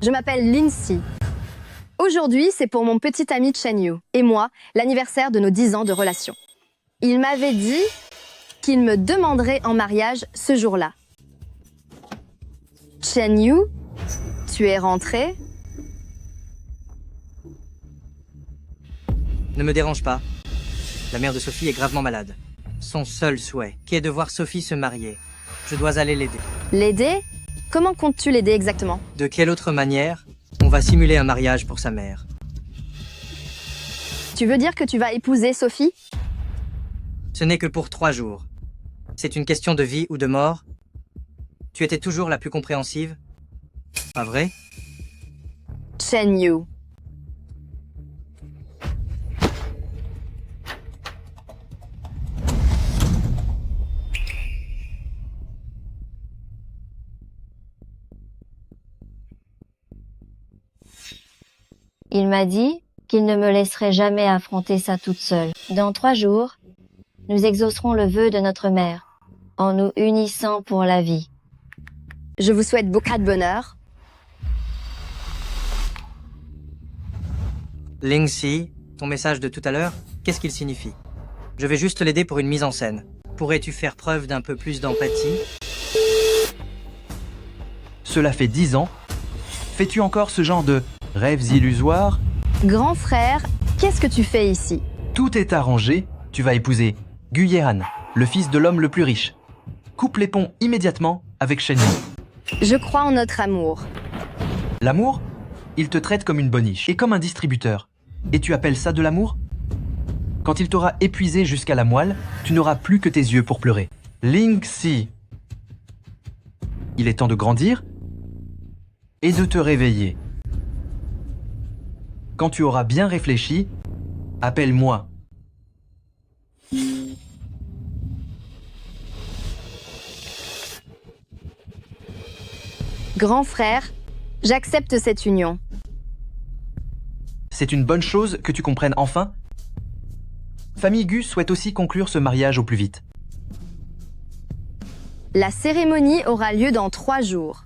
Je m'appelle Lindsay. Aujourd'hui, c'est pour mon petit ami Chen Yu et moi, l'anniversaire de nos 10 ans de relation. Il m'avait dit qu'il me demanderait en mariage ce jour-là. Chen Yu, tu es rentré? Ne me dérange pas. La mère de Sophie est gravement malade. Son seul souhait, qui est de voir Sophie se marier. Je dois aller l'aider. L'aider? Comment comptes-tu l'aider exactement? De quelle autre manière on va simuler un mariage pour sa mère? Tu veux dire que tu vas épouser Sophie? Ce n'est que pour 3 jours. C'est une question de vie ou de mort. Tu étais toujours la plus compréhensive. Pas vrai? Chen Yu. Il m'a dit qu'il ne me laisserait jamais affronter ça toute seule. Dans 3 jours, nous exaucerons le vœu de notre mère, en nous unissant pour la vie. Je vous souhaite beaucoup de bonheur. Lindsay, ton message de tout à l'heure, qu'est-ce qu'il signifie? Je vais juste l'aider pour une mise en scène. Pourrais-tu faire preuve d'un peu plus d'empathie? Cela fait 10 ans. Fais-tu encore ce genre de rêves illusoires? Grand frère, qu'est-ce que tu fais ici? Tout est arrangé. Tu vas épouser Guyehan, le fils de l'homme le plus riche. Coupe les ponts immédiatement avec Chen Yu. Je crois en notre amour. L'amour? Il te traite comme une boniche et comme un distributeur. Et tu appelles ça de l'amour? Quand il t'aura épuisé jusqu'à la moelle, tu n'auras plus que tes yeux pour pleurer. Lindsay. Il est temps de grandir et de te réveiller. Quand tu auras bien réfléchi, appelle-moi. Grand frère, j'accepte cette union. C'est une bonne chose que tu comprennes enfin. Famille Gu souhaite aussi conclure ce mariage au plus vite. La cérémonie aura lieu dans 3 jours.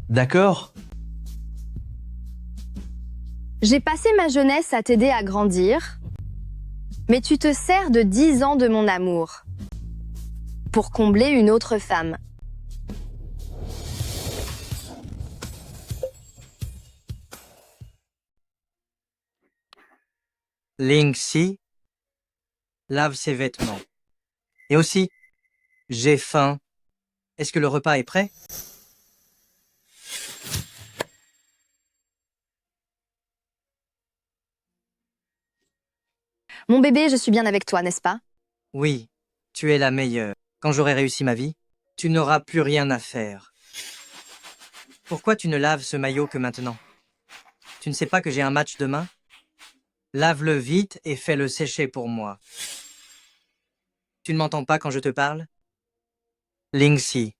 D'accord? J'ai passé ma jeunesse à t'aider à grandir, mais tu te sers de 10 ans de mon amour pour combler une autre femme. Lindsay, lave ses vêtements. Et aussi, j'ai faim. Est-ce que le repas est prêt? Mon bébé, je suis bien avec toi, n'est-ce pas? Oui, tu es la meilleure. Quand j'aurai réussi ma vie, tu n'auras plus rien à faire. Pourquoi tu ne laves ce maillot que maintenant? Tu ne sais pas que j'ai un match demain? Lave-le vite et fais-le sécher pour moi. Tu ne m'entends pas quand je te parle? Lindsay.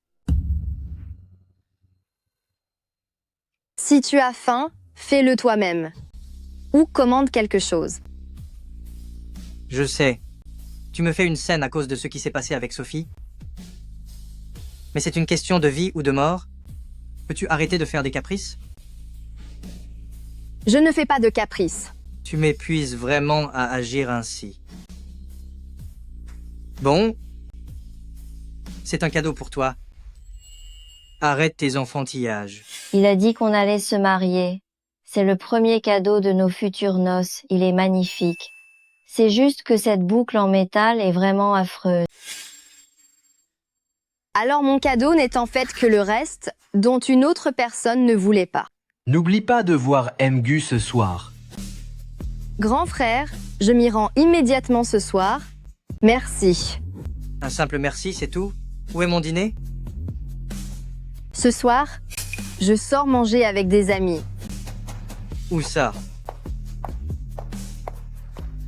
Si tu as faim, fais-le toi-même. Ou commande quelque chose. Je sais. Tu me fais une scène à cause de ce qui s'est passé avec Sophie. Mais c'est une question de vie ou de mort. Peux-tu arrêter de faire des caprices? Je ne fais pas de caprices. Tu m'épuises vraiment à agir ainsi. Bon, c'est un cadeau pour toi. Arrête tes enfantillages. Il a dit qu'on allait se marier. C'est le premier cadeau de nos futures noces. Il est magnifique. C'est juste que cette boucle en métal est vraiment affreuse. Alors mon cadeau n'est en fait que le reste dont une autre personne ne voulait pas. N'oublie pas de voir Gu ce soir. Grand frère, je m'y rends immédiatement ce soir. Merci. Un simple merci, c'est tout? Où est mon dîner? Ce soir, je sors manger avec des amis. Où ça?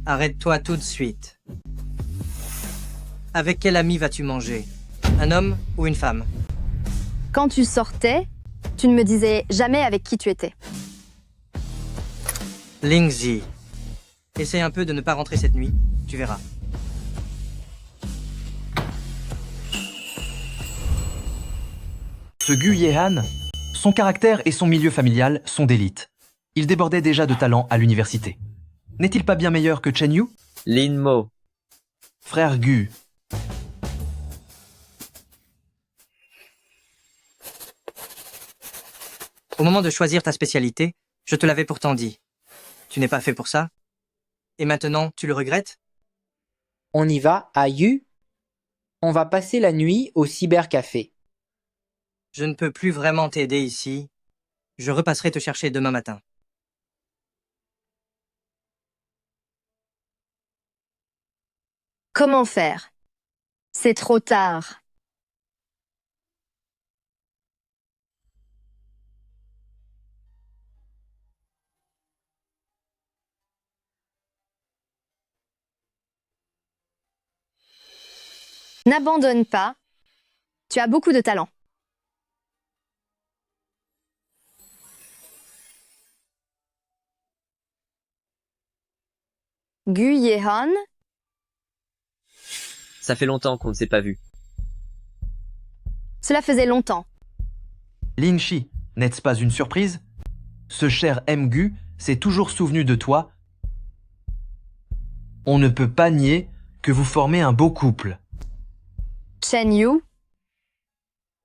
Arrête-toi tout de suite. Avec quel ami vas-tu manger? Un homme ou une femme? Quand tu sortais, tu ne me disais jamais avec qui tu étais. Lindsay, essaie un peu de ne pas rentrer cette nuit, tu verras. Ce Guyehan, Son caractère et son milieu familial sont d'élite. Il débordait déjà de talent à l'université. N'est-il pas bien meilleur que Chen Yu? Lin Mo. Frère Gu. Au moment de choisir ta spécialité, je te l'avais pourtant dit. Tu n'es pas fait pour ça? Et maintenant, tu le regrettes? On y va à Yu? On va passer la nuit au cybercafé. Je ne peux plus vraiment t'aider ici. Je repasserai te chercher demain matin. Comment faire? C'est trop tard. N'abandonne pas. Tu as beaucoup de talent. Gu Yehan, Ça fait longtemps qu'on ne s'est pas vu. cela faisait longtemps. Lin Shi, n'est-ce pas une surprise? Ce cher M. Gu s'est toujours souvenu de toi. On ne peut pas nier que vous formez un beau couple. Chen Yu,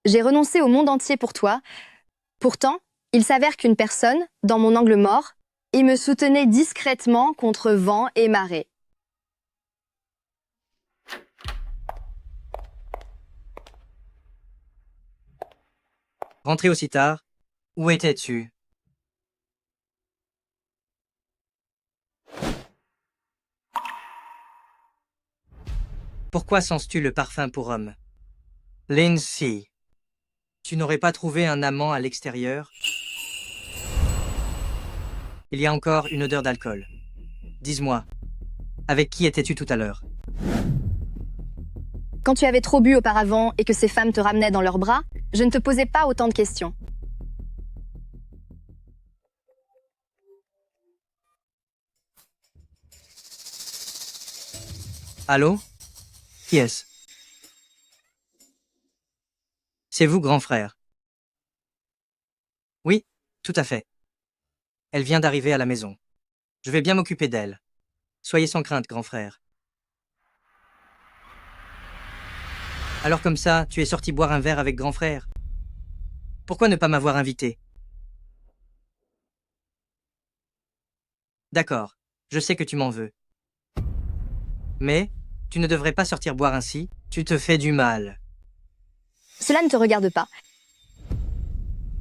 j'ai renoncé au monde entier pour toi. Pourtant, il s'avère qu'une personne, dans mon angle mort, il me soutenait discrètement contre vent et marée. Rentré aussi tard, où étais-tu? Pourquoi sens-tu le parfum pour homme? Lindsay, tu n'aurais pas trouvé un amant à l'extérieur? Il y a encore une odeur d'alcool. Dis-moi, avec qui étais-tu tout à l'heure? Quand tu avais trop bu auparavant et que ces femmes te ramenaient dans leurs bras, je ne te posais pas autant de questions. Allô? Qui est-ce? C'est vous, grand frère? Oui, tout à fait. Elle vient d'arriver à la maison. Je vais bien m'occuper d'elle. Soyez sans crainte, grand frère. Alors comme ça, tu es sorti boire un verre avec grand frère? Pourquoi ne pas m'avoir invité? D'accord, je sais que tu m'en veux. Mais, tu ne devrais pas sortir boire ainsi, tu te fais du mal. Cela ne te regarde pas.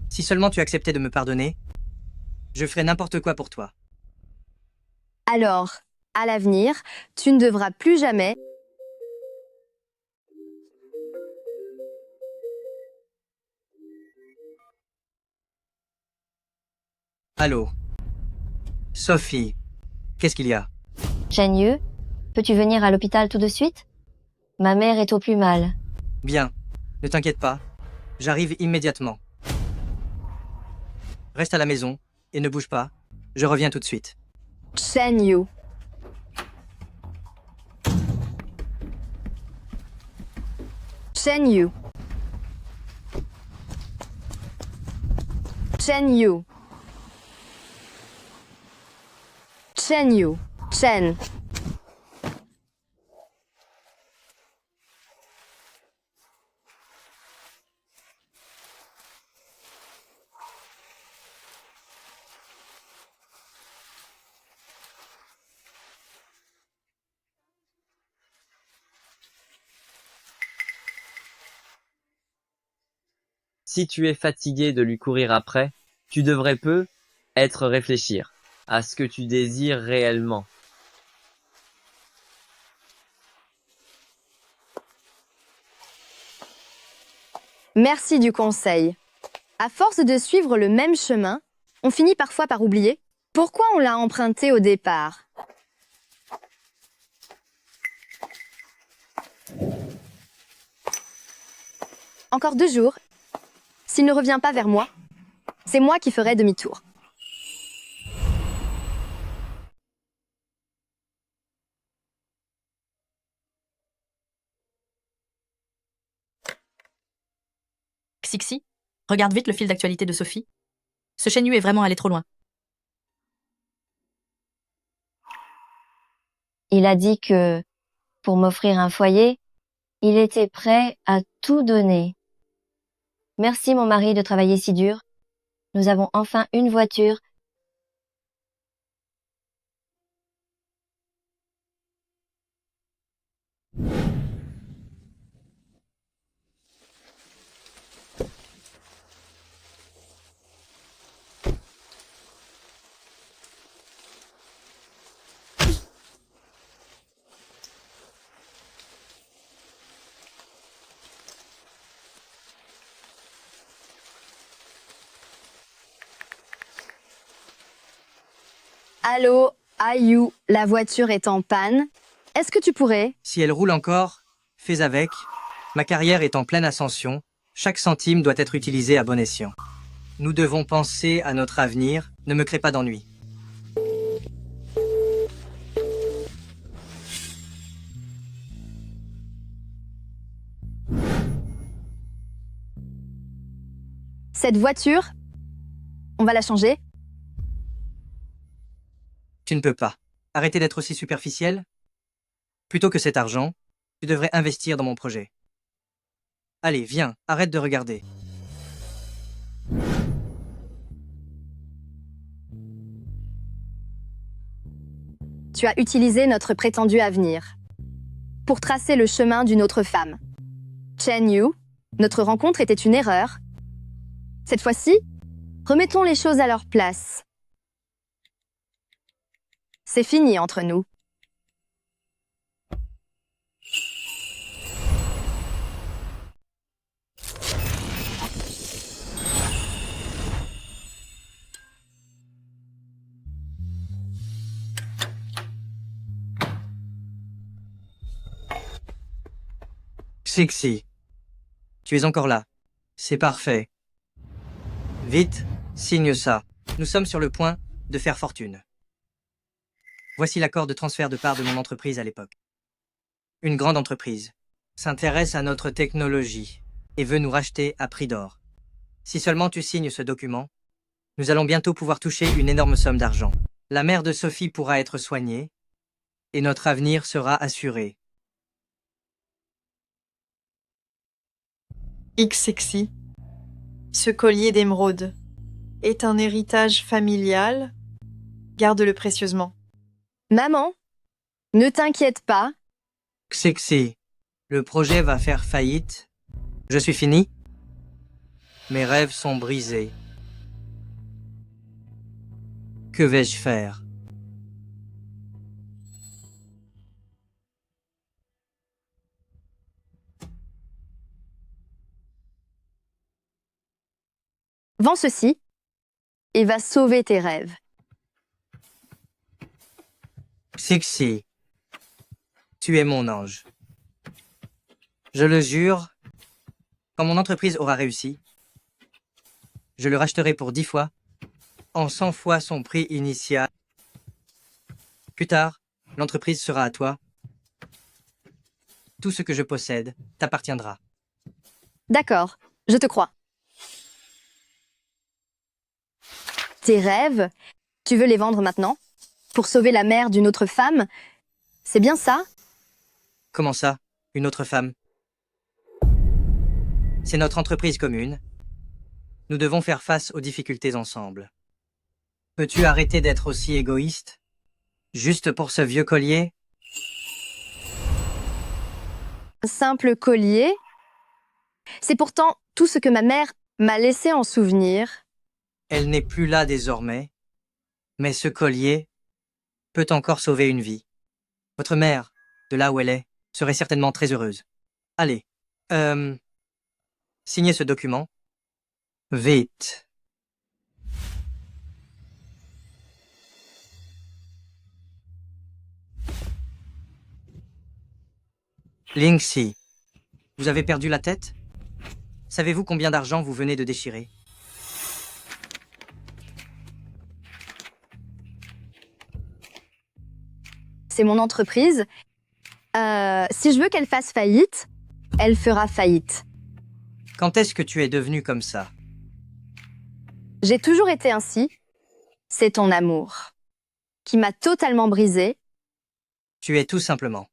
Si seulement tu acceptais de me pardonner, je ferais n'importe quoi pour toi. Alors, à l'avenir, tu ne devras plus jamais... Allô? Sophie, qu'est-ce qu'il y a? Chen Yu, peux-tu venir à l'hôpital tout de suite? Ma mère est au plus mal. Bien, ne t'inquiète pas, j'arrive immédiatement. Reste à la maison et ne bouge pas, je reviens tout de suite. Chen Yu. Chen Yu. Chen Yu. Chen Yu. Chen. Si tu es fatigué de lui courir après, tu devrais être réfléchir à ce que tu désires réellement. Merci du conseil. À force de suivre le même chemin, on finit parfois par oublier pourquoi on l'a emprunté au départ. Encore 2 jours. S'il ne revient pas vers moi, c'est moi qui ferai demi-tour. Xixi, Regarde vite le fil d'actualité de Sophie. Ce Shen Yu est vraiment allé trop loin. Il a dit que, pour m'offrir un foyer, il était prêt à tout donner. Merci mon mari de travailler si dur. Nous avons enfin une voiture. Allô, Ayu, la voiture est en panne. Est-ce que tu pourrais? Si elle roule encore, fais avec. Ma carrière est en pleine ascension. Chaque centime doit être utilisé à bon escient. Nous devons penser à notre avenir. Ne me crée pas d'ennui. Cette voiture, on va la changer? Tu ne peux pas. Arrêtez d'être aussi superficiel. Plutôt que cet argent, tu devrais investir dans mon projet. Allez, viens, arrête de regarder. Tu as utilisé notre prétendu avenir pour tracer le chemin d'une autre femme. Chen Yu, notre rencontre était une erreur. Cette fois-ci, remettons les choses à leur place. C'est fini entre nous. Sexy. Tu es encore là. C'est parfait. Vite, signe ça. Nous sommes sur le point de faire fortune. Voici l'accord de transfert de part de mon entreprise à l'époque. Une grande entreprise s'intéresse à notre technologie et veut nous racheter à prix d'or. Si seulement tu signes ce document, nous allons bientôt pouvoir toucher une énorme somme d'argent. La mère de Sophie pourra être soignée et notre avenir sera assuré. X sexy. Ce collier d'émeraude est un héritage familial. Garde-le précieusement. Maman, ne t'inquiète pas. Sexy. Le projet va faire faillite. Je suis fini. Mes rêves sont brisés. Que vais-je faire? Vends ceci et va sauver tes rêves. Sexy. Tu es mon ange. Je le jure, quand mon entreprise aura réussi, je le racheterai pour 10 fois, en 100 fois son prix initial. Plus tard, l'entreprise sera à toi. Tout ce que je possède t'appartiendra. D'accord, je te crois. Tes rêves, tu veux les vendre maintenant? Pour sauver la mère d'une autre femme? C'est bien ça? Comment ça, une autre femme? C'est notre entreprise commune. Nous devons faire face aux difficultés ensemble. Peux-tu arrêter d'être aussi égoïste? Juste pour ce vieux collier? Un simple collier? C'est pourtant tout ce que ma mère m'a laissé en souvenir. Elle n'est plus là désormais, mais ce collier peut encore sauver une vie. Votre mère, de là où elle est, serait certainement très heureuse. Allez, signez ce document. Vite. Lingxi, vous avez perdu la tête? Savez-vous combien d'argent vous venez de déchirer? C'est mon entreprise. Si je veux qu'elle fasse faillite, elle fera faillite. Quand est-ce que tu es devenu comme ça? J'ai toujours été ainsi. C'est ton amour qui m'a totalement brisée. Tu es tout simplement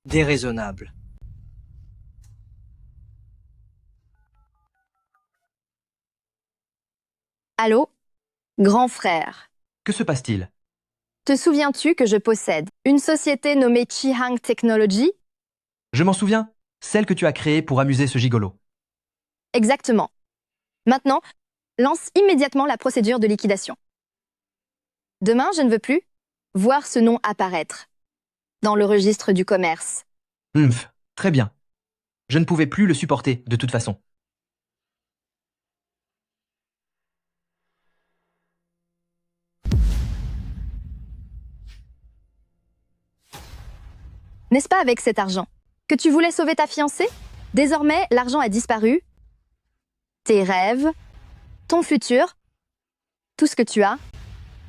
déraisonnable. Allô, grand frère. Que se passe-t-il? Te souviens-tu que je possède une société nommée Chihang Technology? Je m'en souviens, celle que tu as créée pour amuser ce gigolo. Exactement. Maintenant, lance immédiatement la procédure de liquidation. Demain, je ne veux plus voir ce nom apparaître dans le registre du commerce. Très bien. Je ne pouvais plus le supporter, de toute façon. N'est-ce pas avec cet argent que tu voulais sauver ta fiancée? Désormais, l'argent a disparu. Tes rêves, ton futur, tout ce que tu as,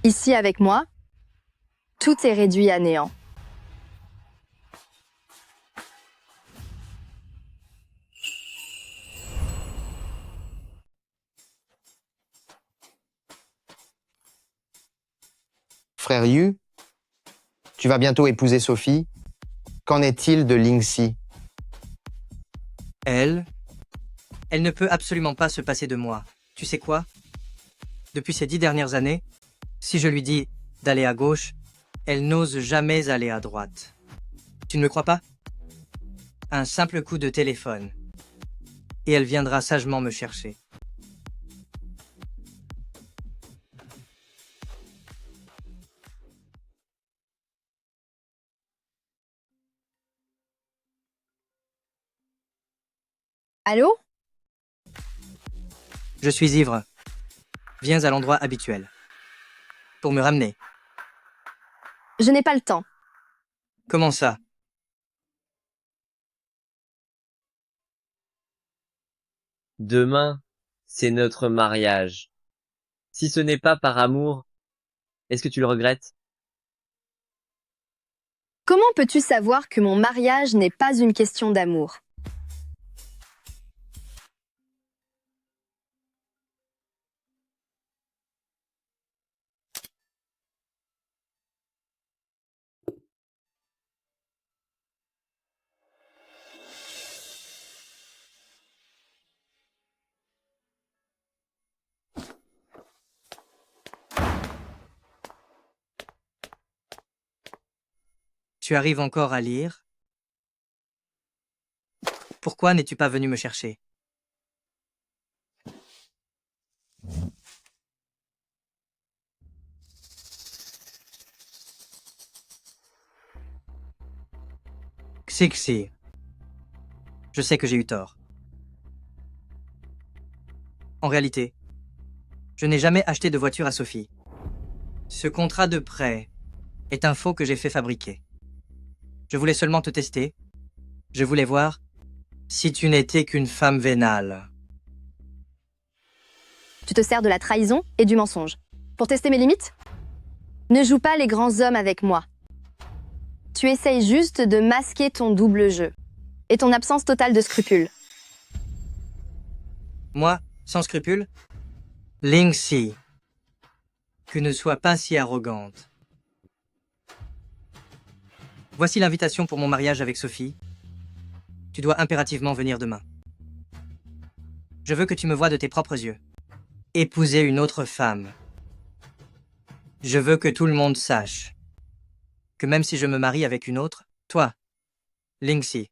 ici avec moi, tout est réduit à néant. Frère Yu, tu vas bientôt épouser Sophie. Qu'en est-il de Lingxi? Elle ne peut absolument pas se passer de moi. Tu sais quoi? Depuis ces 10 dernières années, si je lui dis d'aller à gauche, elle n'ose jamais aller à droite. Tu ne me crois pas? Un simple coup de téléphone. Et elle viendra sagement me chercher. Allô? Je suis ivre. Viens à l'endroit habituel. Pour me ramener. Je n'ai pas le temps. Comment ça? Demain, c'est notre mariage. Si ce n'est pas par amour, est-ce que tu le regrettes? Comment peux-tu savoir que mon mariage n'est pas une question d'amour? Tu arrives encore à lire? Pourquoi n'es-tu pas venu me chercher? Xixi. Je sais que j'ai eu tort. En réalité, je n'ai jamais acheté de voiture à Sophie. Ce contrat de prêt est un faux que j'ai fait fabriquer. Je voulais seulement te tester. Je voulais voir si tu n'étais qu'une femme vénale. Tu te sers de la trahison et du mensonge. Pour tester mes limites? Ne joue pas les grands hommes avec moi. Tu essayes juste de masquer ton double jeu et ton absence totale de scrupules. Moi, sans scrupule? Lingxi. Que ne sois pas si arrogante. Voici l'invitation pour mon mariage avec Sophie. Tu dois impérativement venir demain. Je veux que tu me voies de tes propres yeux. Épouser une autre femme. Je veux que tout le monde sache que même si je me marie avec une autre, toi, Lingxi,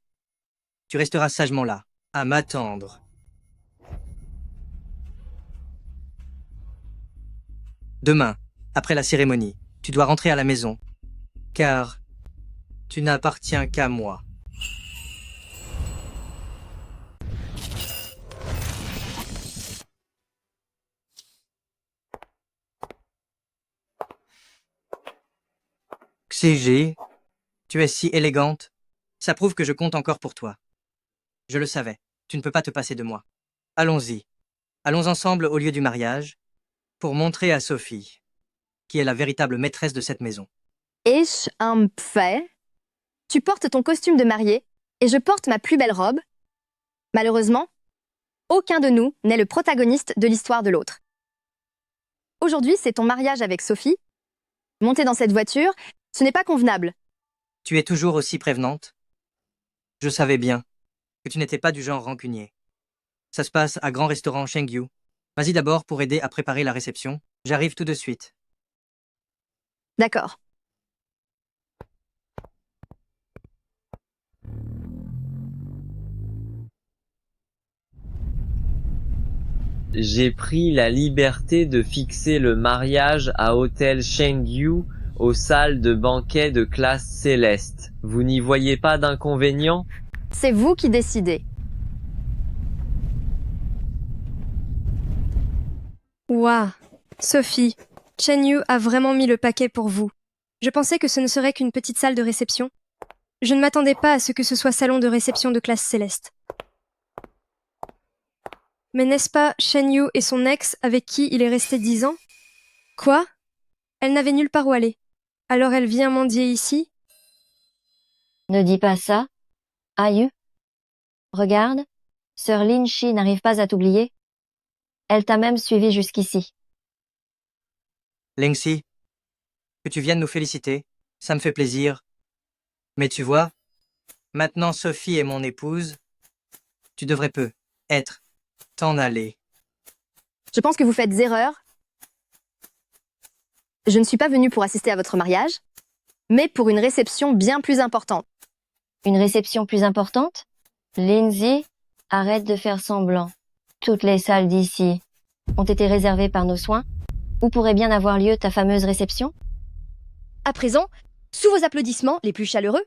tu resteras sagement là, à m'attendre. Demain, après la cérémonie, tu dois rentrer à la maison, car tu n'appartiens qu'à moi. Xiji, tu es si élégante. Ça prouve que je compte encore pour toi. Je le savais, tu ne peux pas te passer de moi. Allons-y. Allons ensemble au lieu du mariage, pour montrer à Sophie, qui est la véritable maîtresse de cette maison. Ich am Pfeh. Tu portes ton costume de mariée et je porte ma plus belle robe. Malheureusement, aucun de nous n'est le protagoniste de l'histoire de l'autre. Aujourd'hui, c'est ton mariage avec Sophie. Monter dans cette voiture, ce n'est pas convenable. Tu es toujours aussi prévenante. Je savais bien que tu n'étais pas du genre rancunier. Ça se passe à Grand Restaurant Chengyu. Vas-y d'abord pour aider à préparer la réception. J'arrive tout de suite. D'accord. J'ai pris la liberté de fixer le mariage à Hôtel Chengyu aux salles de banquet de classe céleste. Vous n'y voyez pas d'inconvénient? C'est vous qui décidez. Waouh, Sophie, Chen Yu a vraiment mis le paquet pour vous. Je pensais que ce ne serait qu'une petite salle de réception. Je ne m'attendais pas à ce que ce soit salon de réception de classe céleste. Mais n'est-ce pas Chen Yu et son ex avec qui il est resté 10 ans? Quoi? Elle n'avait nulle part où aller. Alors elle vient mendier ici? Ne dis pas ça. Aïe. Regarde, sœur Lin Shi n'arrive pas à t'oublier. Elle t'a même suivi jusqu'ici. Lingxi, que tu viennes nous féliciter, ça me fait plaisir. Mais tu vois, maintenant Sophie est mon épouse. Tu devrais t'en aller. Je pense que vous faites erreur. Je ne suis pas venue pour assister à votre mariage, mais pour une réception bien plus importante. Une réception plus importante? Lindsay, arrête de faire semblant. Toutes les salles d'ici ont été réservées par nos soins. Où pourrait bien avoir lieu ta fameuse réception? À présent, sous vos applaudissements les plus chaleureux,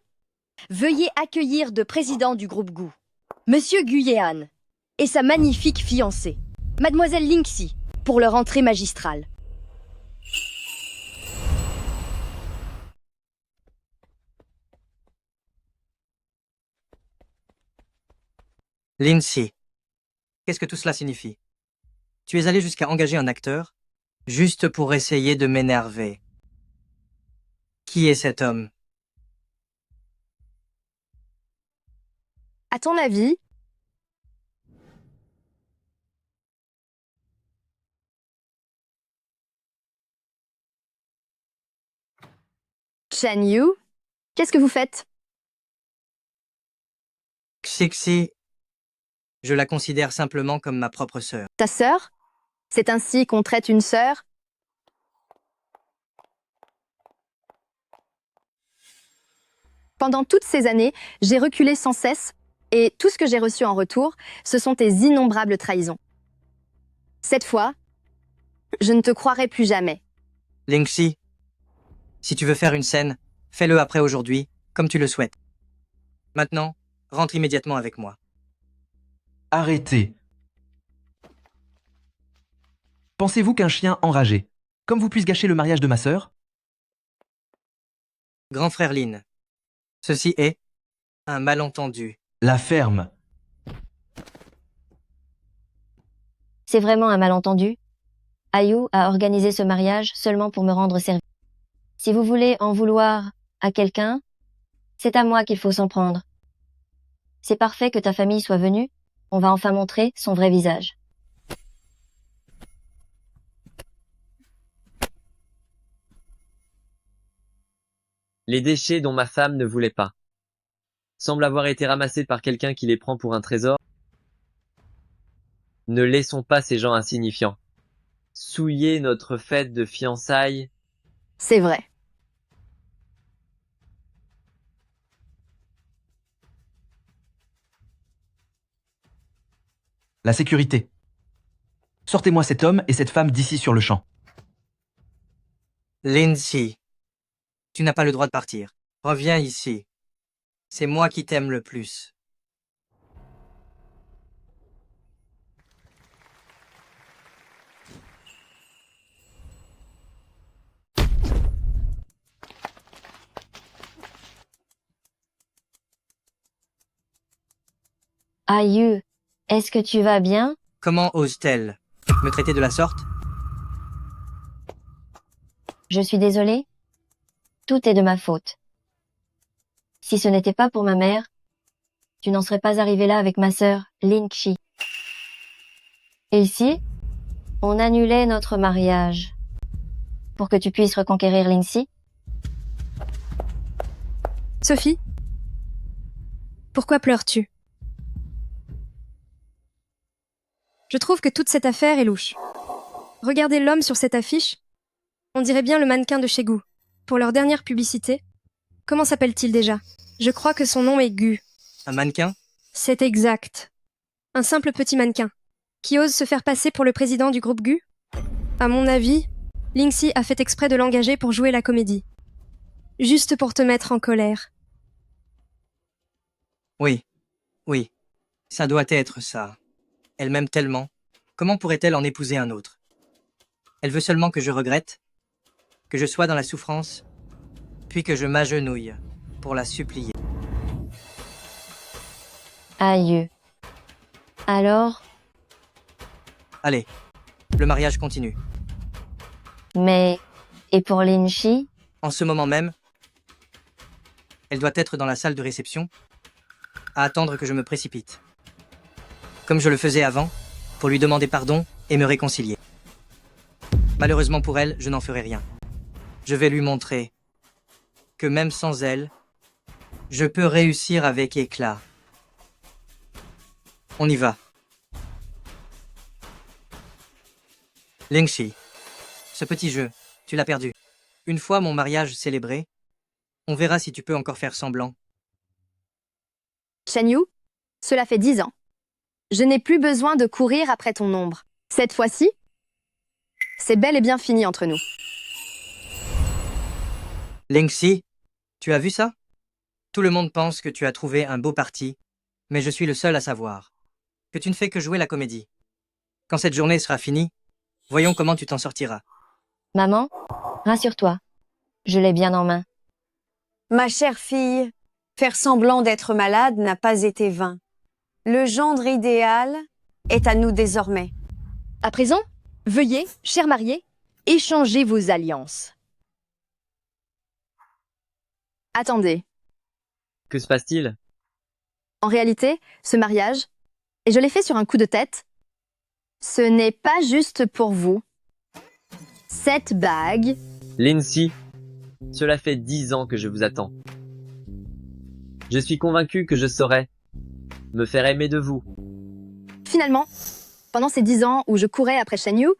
veuillez accueillir le président du groupe Gu, Monsieur Guyehan, et sa magnifique fiancée, Mademoiselle Lingxi, pour leur entrée magistrale. Lindsay, qu'est-ce que tout cela signifie? Tu es allé jusqu'à engager un acteur, juste pour essayer de m'énerver. Qui est cet homme? À ton avis, Chen Yu, qu'est-ce que vous faites? Xixi, je la considère simplement comme ma propre sœur. Ta sœur? C'est ainsi qu'on traite une sœur? Pendant toutes ces années, j'ai reculé sans cesse, et tout ce que j'ai reçu en retour, ce sont tes innombrables trahisons. Cette fois, je ne te croirai plus jamais. Lingxi, si tu veux faire une scène, fais-le après aujourd'hui, comme tu le souhaites. Maintenant, rentre immédiatement avec moi. Arrêtez. Pensez-vous qu'un chien enragé, comme vous, puisse gâcher le mariage de ma sœur? Grand frère Lin, ceci est un malentendu. La ferme. C'est vraiment un malentendu. Ayu a organisé ce mariage seulement pour me rendre service. Si vous voulez en vouloir à quelqu'un, c'est à moi qu'il faut s'en prendre. C'est parfait que ta famille soit venue. On va enfin montrer son vrai visage. Les déchets dont ma femme ne voulait pas semblent avoir été ramassés par quelqu'un qui les prend pour un trésor. Ne laissons pas ces gens insignifiants souiller notre fête de fiançailles. C'est vrai. La sécurité. Sortez-moi cet homme et cette femme d'ici sur le champ. Lindsay, tu n'as pas le droit de partir. Reviens ici. C'est moi qui t'aime le plus. Ayu, est-ce que tu vas bien? Comment ose-t-elle me traiter de la sorte? Je suis désolée. Tout est de ma faute. Si ce n'était pas pour ma mère, tu n'en serais pas arrivé là avec ma sœur, Lingxi. Et ici, on annulait notre mariage. pour que tu puisses reconquérir Lingxi? Sophie, pourquoi pleures-tu? Je trouve que toute cette affaire est louche. Regardez l'homme sur cette affiche. On dirait bien le mannequin de chez Gu. Pour leur dernière publicité. Comment s'appelle-t-il déjà? Je crois que son nom est Gu. Un mannequin? C'est exact. Un simple petit mannequin. Qui ose se faire passer pour le président du groupe Gu? À mon avis, Lingxi a fait exprès de l'engager pour jouer la comédie. Juste pour te mettre en colère. Oui, oui. Ça doit être ça. Elle m'aime tellement. Comment pourrait-elle en épouser un autre? Elle veut seulement que je regrette, que je sois dans la souffrance, puis que je m'agenouille pour la supplier. Aïe. Alors, Allez, le mariage continue. mais... Et pour Lingxi? En ce moment même, elle doit être dans la salle de réception, à attendre que je me précipite. Comme je le faisais avant, pour lui demander pardon et me réconcilier. Malheureusement pour elle, je n'en ferai rien. Je vais lui montrer que même sans elle, je peux réussir avec éclat. On y va. Lingxi, ce petit jeu, tu l'as perdu. Une fois mon mariage célébré, on verra si tu peux encore faire semblant. Shen Yu, cela fait 10 ans. Je n'ai plus besoin de courir après ton ombre. Cette fois-ci, c'est bel et bien fini entre nous. Lingxi, tu as vu ça? Tout le monde pense que tu as trouvé un beau parti, mais je suis le seul à savoir que tu ne fais que jouer la comédie. Quand cette journée sera finie, voyons comment tu t'en sortiras. Maman, rassure-toi. Je l'ai bien en main. Ma chère fille, faire semblant d'être malade n'a pas été vain. Le gendre idéal est à nous désormais. À présent, veuillez, chers mariés, échanger vos alliances. Attendez, Que se passe-t-il? en réalité, ce mariage, et je l'ai fait sur un coup de tête, ce n'est pas juste pour vous. Cette bague, Lingxi, cela fait 10 ans que je vous attends. Je suis convaincu que je saurai me faire aimer de vous. finalement, pendant ces 10 ans où je courais après Shen Yu,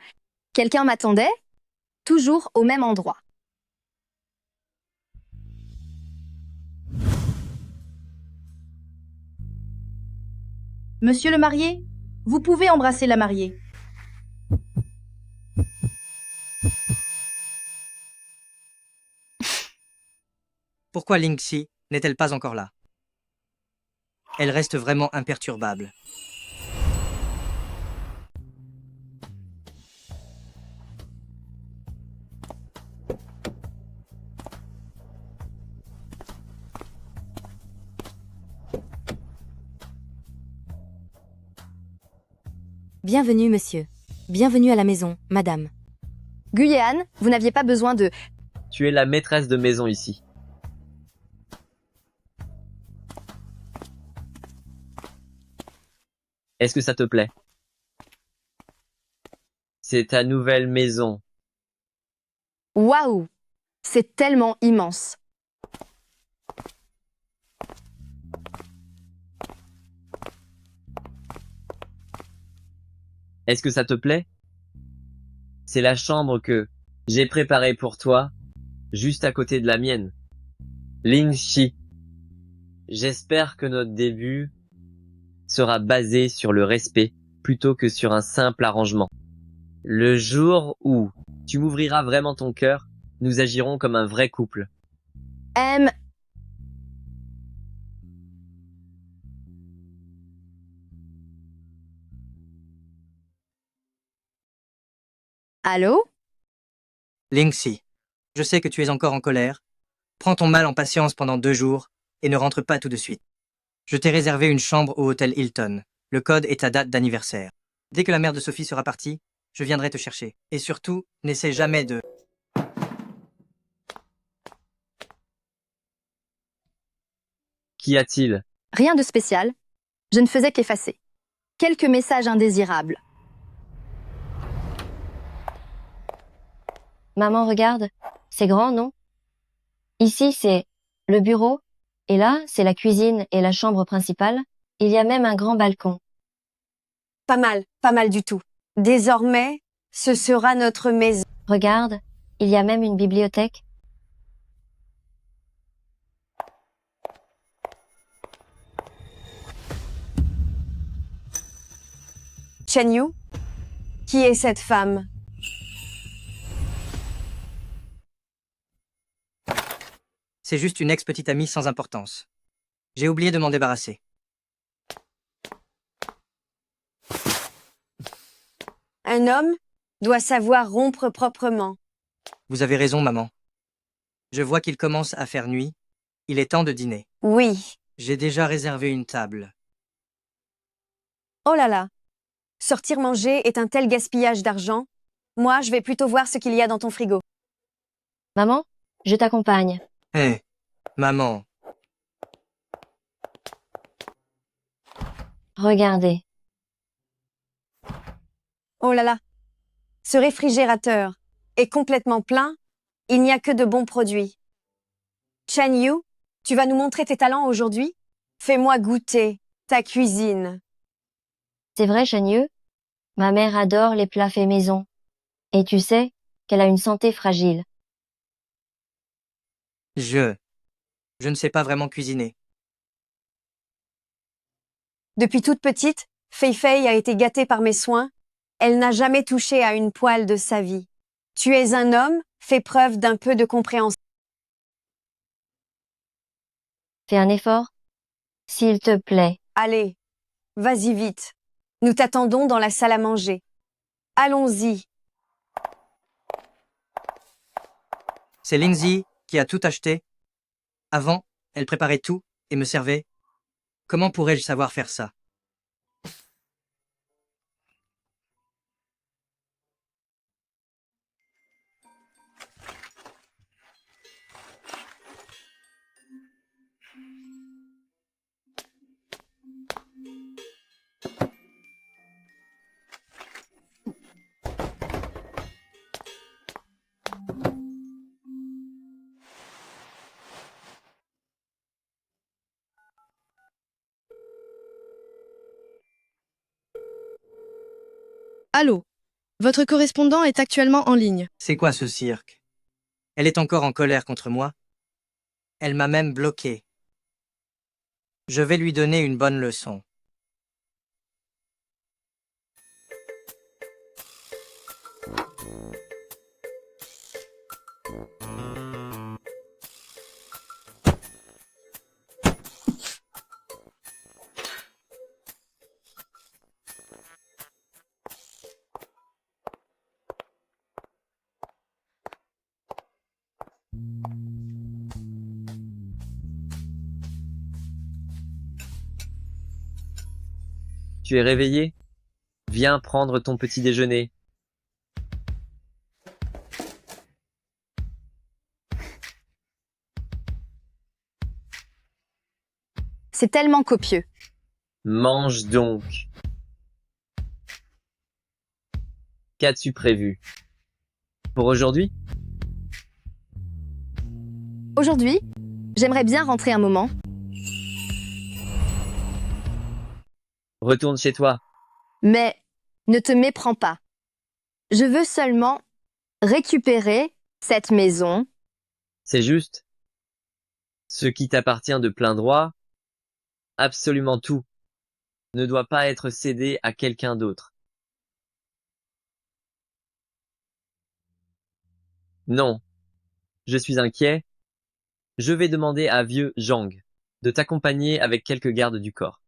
quelqu'un m'attendait, toujours au même endroit. Monsieur le marié, vous pouvez embrasser la mariée. Pourquoi Lingxi n'est-elle pas encore là? Elle reste vraiment imperturbable. Bienvenue, monsieur. Bienvenue à la maison, madame. Guyehan, vous n'aviez pas besoin de... Tu es la maîtresse de maison ici. Est-ce que ça te plaît? C'est ta nouvelle maison. Waouh! C'est tellement immense. Est-ce que ça te plaît? C'est la chambre que j'ai préparée pour toi, juste à côté de la mienne. Lingxi, j'espère que notre début sera basé sur le respect plutôt que sur un simple arrangement. Le jour où tu m'ouvriras vraiment ton cœur, nous agirons comme un vrai couple. Allô? Lingxi, je sais que tu es encore en colère. Prends ton mal en patience pendant 2 jours et ne rentre pas tout de suite. Je t'ai réservé une chambre au hôtel Hilton. Le code est ta date d'anniversaire. Dès que la mère de Sophie sera partie, je viendrai te chercher. Et surtout, n'essaie jamais de... Qu'y a-t-il? Rien de spécial. Je ne faisais qu'effacer. Quelques messages indésirables. Maman, regarde. C'est grand, non? Ici, c'est le bureau, et là, c'est la cuisine et la chambre principale. Il y a même un grand balcon. Pas mal du tout. Désormais, ce sera notre maison. Regarde, il y a même une bibliothèque. Chen Yu? Qui est cette femme? C'est juste une ex-petite amie sans importance. J'ai oublié de m'en débarrasser. Un homme doit savoir rompre proprement. Vous avez raison, maman. Je vois qu'il commence à faire nuit. Il est temps de dîner. Oui. J'ai déjà réservé une table. Oh là là. Sortir manger est un tel gaspillage d'argent. Moi, je vais plutôt voir ce qu'il y a dans ton frigo. Maman, je t'accompagne. Hé, maman. Regardez. Oh là là. Ce réfrigérateur est complètement plein. Il n'y a que de bons produits. Chen Yu, tu vas nous montrer tes talents aujourd'hui? Fais-moi goûter ta cuisine. C'est vrai, Chagnieu? Ma mère adore les plats faits maison. Et tu sais qu'elle a une santé fragile. Je ne sais pas vraiment cuisiner. Depuis toute petite, Fei Fei a été gâtée par mes soins. Elle n'a jamais touché à une poêle de sa vie. Tu es un homme, fais preuve d'un peu de compréhension. Fais un effort, s'il te plaît. Allez, vas-y vite. Nous t'attendons dans la salle à manger. Allons-y. C'est Lindsay qui a tout acheté. Avant, elle préparait tout et me servait. Comment pourrais-je savoir faire ça? Allô? Votre correspondant est actuellement en ligne. C'est quoi ce cirque? Elle est encore en colère contre moi. Elle m'a même bloqué. Je vais lui donner une bonne leçon. Tu es réveillé? Viens prendre ton petit déjeuner. C'est tellement copieux. Mange donc. Qu'as-tu prévu? Pour aujourd'hui? Aujourd'hui, j'aimerais bien rentrer un moment. Retourne chez toi. Mais ne te méprends pas. Je veux seulement récupérer cette maison. C'est juste. Ce qui t'appartient de plein droit, absolument tout, ne doit pas être cédé à quelqu'un d'autre. Non. Je suis inquiet. Je vais demander à vieux Zhang de t'accompagner avec quelques gardes du corps.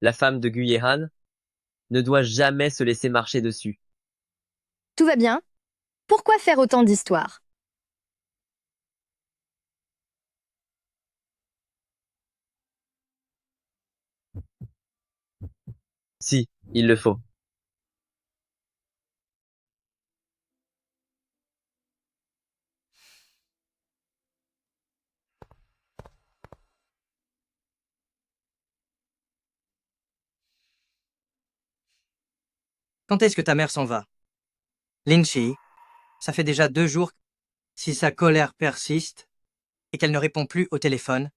La femme de Guyehan ne doit jamais se laisser marcher dessus. Tout va bien? Pourquoi faire autant d'histoires? Si, il le faut. Quand est-ce que ta mère s'en va? Lindsay, Ça fait déjà 2 jours. Si sa colère persiste et qu'elle ne répond plus au téléphone,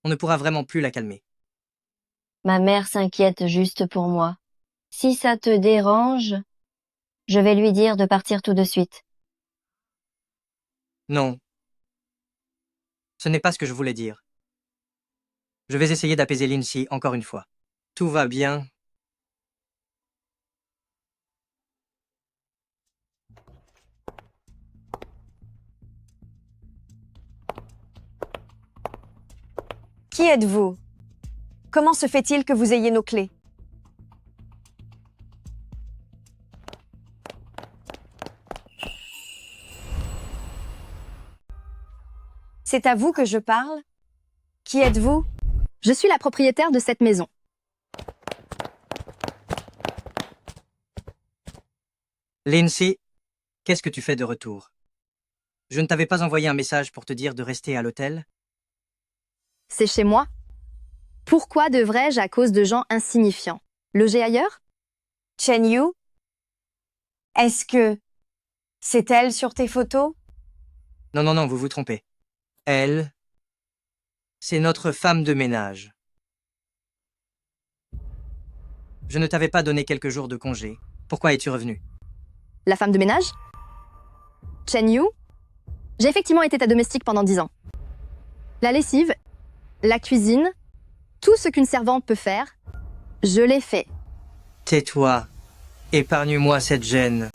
on ne pourra vraiment plus la calmer. Ma mère s'inquiète juste pour moi. Si ça te dérange, je vais lui dire de partir tout de suite. Non. Ce n'est pas ce que je voulais dire. Je vais essayer d'apaiser Lindsay encore une fois. Tout va bien. Qui êtes-vous? Comment se fait-il que vous ayez nos clés? C'est à vous que je parle? Qui êtes-vous? Je suis la propriétaire de cette maison. Lindsay, qu'est-ce que tu fais de retour? Je ne t'avais pas envoyé un message pour te dire de rester à l'hôtel? C'est chez moi. Pourquoi devrais-je, à cause de gens insignifiants, loger ailleurs? Chen Yu? Est-ce que c'est elle sur tes photos? Non, non, non, vous vous trompez. Elle, c'est notre femme de ménage. Je ne t'avais pas donné quelques jours de congé. Pourquoi es-tu revenu? La femme de ménage? Chen Yu? J'ai effectivement été ta domestique pendant 10 ans. La lessive, la cuisine, tout ce qu'une servante peut faire, je l'ai fait. Tais-toi. Épargne-moi cette gêne.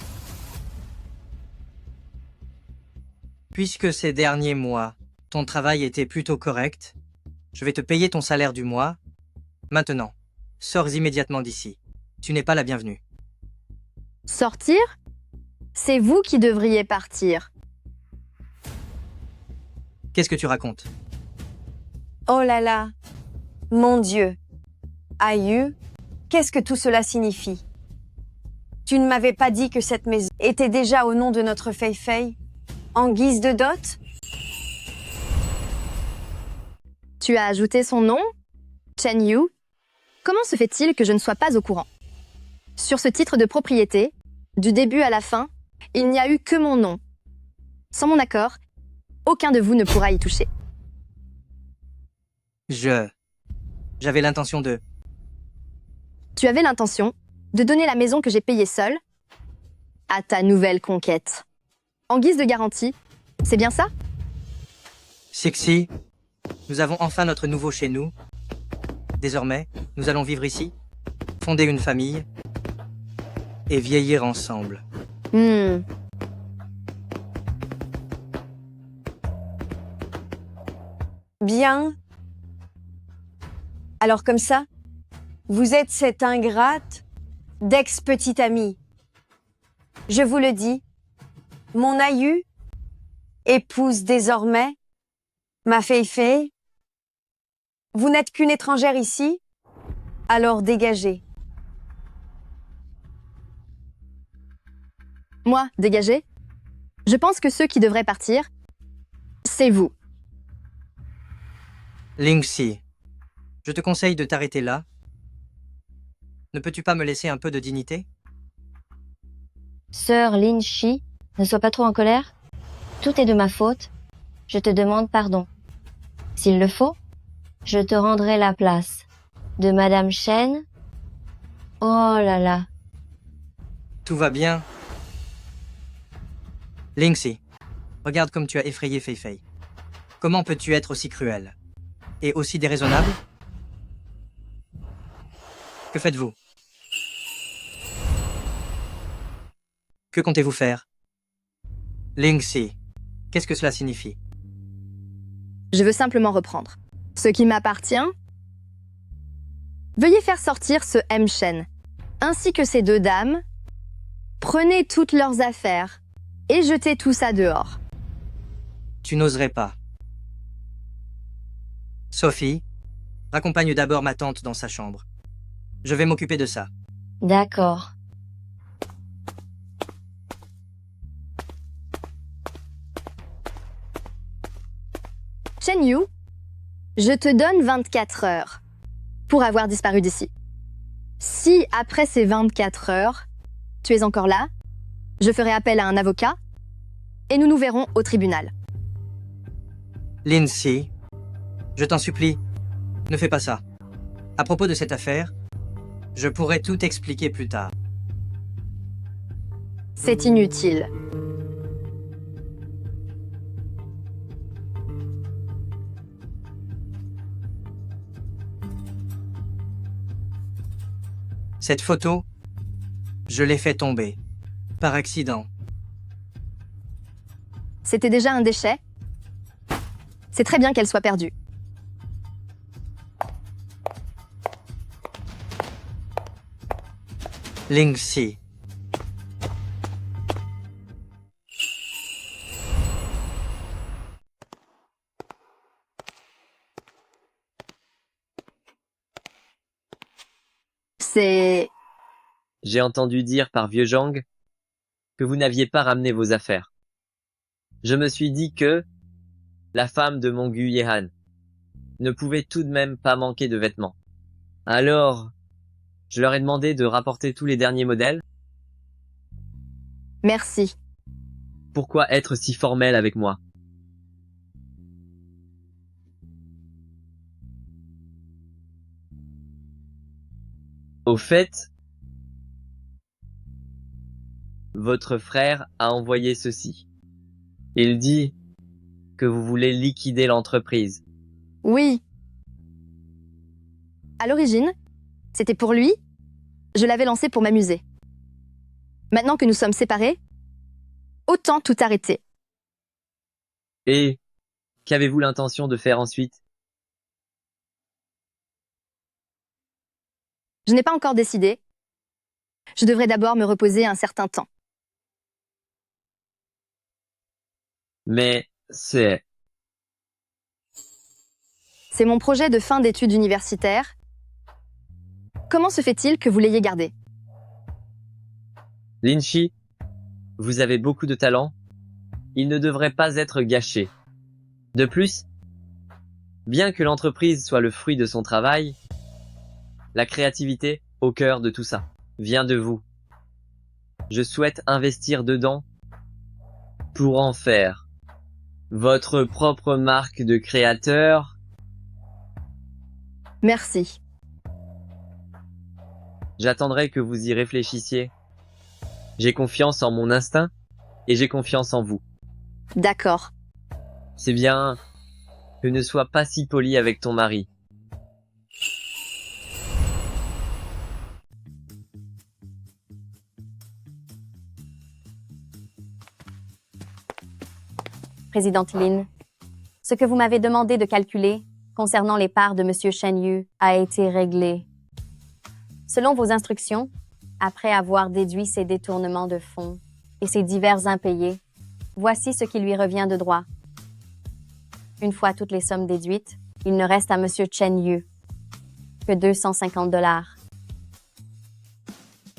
Puisque ces derniers mois, ton travail était plutôt correct, je vais te payer ton salaire du mois. Maintenant, sors immédiatement d'ici. Tu n'es pas la bienvenue. Sortir? C'est vous qui devriez partir. Qu'est-ce que tu racontes? Oh là là! Mon Dieu! Aïe, qu'est-ce que tout cela signifie? Tu ne m'avais pas dit que cette maison était déjà au nom de notre Fei Fei, en guise de dot? Tu as ajouté son nom? Chen Yu? Comment se fait-il que je ne sois pas au courant? Sur ce titre de propriété, du début à la fin, il n'y a eu que mon nom. Sans mon accord, aucun de vous ne pourra y toucher. J'avais l'intention de... Tu avais l'intention de donner la maison que j'ai payée seule à ta nouvelle conquête. En guise de garantie, c'est bien ça? Sexy, nous avons enfin notre nouveau chez nous. Désormais, nous allons vivre ici, fonder une famille et vieillir ensemble. Bien. Alors comme ça, vous êtes cette ingrate d'ex-petite amie. Je vous le dis, mon aïeul épouse désormais ma Fei Fei. Vous n'êtes qu'une étrangère ici, alors dégagez. Moi, dégagez? Je pense que ceux qui devraient partir, c'est vous. Lindsay, je te conseille de t'arrêter là. Ne peux-tu pas me laisser un peu de dignité? Sœur Lin Shi, ne sois pas trop en colère. Tout est de ma faute. Je te demande pardon. S'il le faut, je te rendrai la place de Madame Chen. Oh là là. Tout va bien. Lindsay, regarde comme tu as effrayé Fei Fei. Comment peux-tu être aussi cruel? Et aussi déraisonnable? Que faites-vous? Que comptez-vous faire? Lindsay, qu'est-ce que cela signifie? Je veux simplement reprendre ce qui m'appartient. Veuillez faire sortir ce M. Shen, ainsi que ces deux dames. Prenez toutes leurs affaires et jetez tout ça dehors. Tu n'oserais pas. Sophie, raccompagne d'abord ma tante dans sa chambre. Je vais m'occuper de ça. D'accord. Chen Yu, je te donne 24 heures pour avoir disparu d'ici. Si, après ces 24 heures, tu es encore là, Je ferai appel à un avocat et nous nous verrons au tribunal. Lindsay, je t'en supplie, ne fais pas ça. À propos de cette affaire, je pourrais tout expliquer plus tard. C'est inutile. Cette photo, je l'ai fait tomber. Par accident. C'était déjà un déchet. C'est très bien qu'elle soit perdue. Lindsay. C'est... J'ai entendu dire par Vieux Jang que vous n'aviez pas ramené vos affaires. Je me suis dit que la femme de mon Gu Yehan ne pouvait tout de même pas manquer de vêtements. Alors, je leur ai demandé de rapporter tous les derniers modèles. Merci. Pourquoi être si formel avec moi? Au fait, votre frère a envoyé ceci. Il dit que vous voulez liquider l'entreprise. Oui. À l'origine, c'était pour lui. Je l'avais lancé pour m'amuser. Maintenant que nous sommes séparés, autant tout arrêter. Et qu'avez-vous l'intention de faire ensuite? Je n'ai pas encore décidé. Je devrais d'abord me reposer un certain temps. Mais c'est mon projet de fin d'études universitaires. Comment se fait-il que vous l'ayez gardé? Lindsay, vous avez beaucoup de talent. Il ne devrait pas être gâché. De plus, bien que l'entreprise soit le fruit de son travail, la créativité, au cœur de tout ça, vient de vous. Je souhaite investir dedans pour en faire votre propre marque de créateur. Merci. J'attendrai que vous y réfléchissiez. J'ai confiance en mon instinct et j'ai confiance en vous. D'accord. C'est bien que ne sois pas si poli avec ton mari. Présidente Lin, ce que vous m'avez demandé de calculer concernant les parts de Monsieur Shen Yu a été réglé. Selon vos instructions, après avoir déduit ses détournements de fonds et ses divers impayés, voici ce qui lui revient de droit. Une fois toutes les sommes déduites, il ne reste à Monsieur Chen Yu que $250.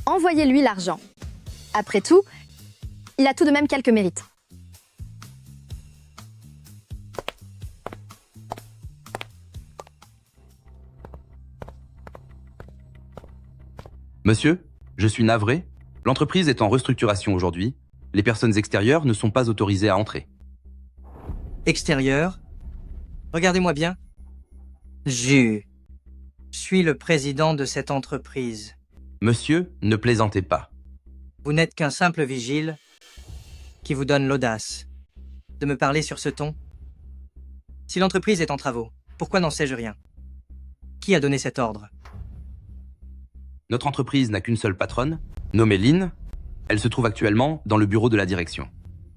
Envoyez-lui l'argent. Après tout, il a tout de même quelques mérites. Monsieur, je suis navré. L'entreprise est en restructuration aujourd'hui. Les personnes extérieures ne sont pas autorisées à entrer. Extérieur. Regardez-moi bien. Je suis le président de cette entreprise. Monsieur, ne plaisantez pas. Vous n'êtes qu'un simple vigile qui vous donne l'audace de me parler sur ce ton. Si l'entreprise est en travaux, pourquoi n'en sais-je rien? Qui a donné cet ordre? Notre entreprise n'a qu'une seule patronne, nommée Lin. Elle se trouve actuellement dans le bureau de la direction.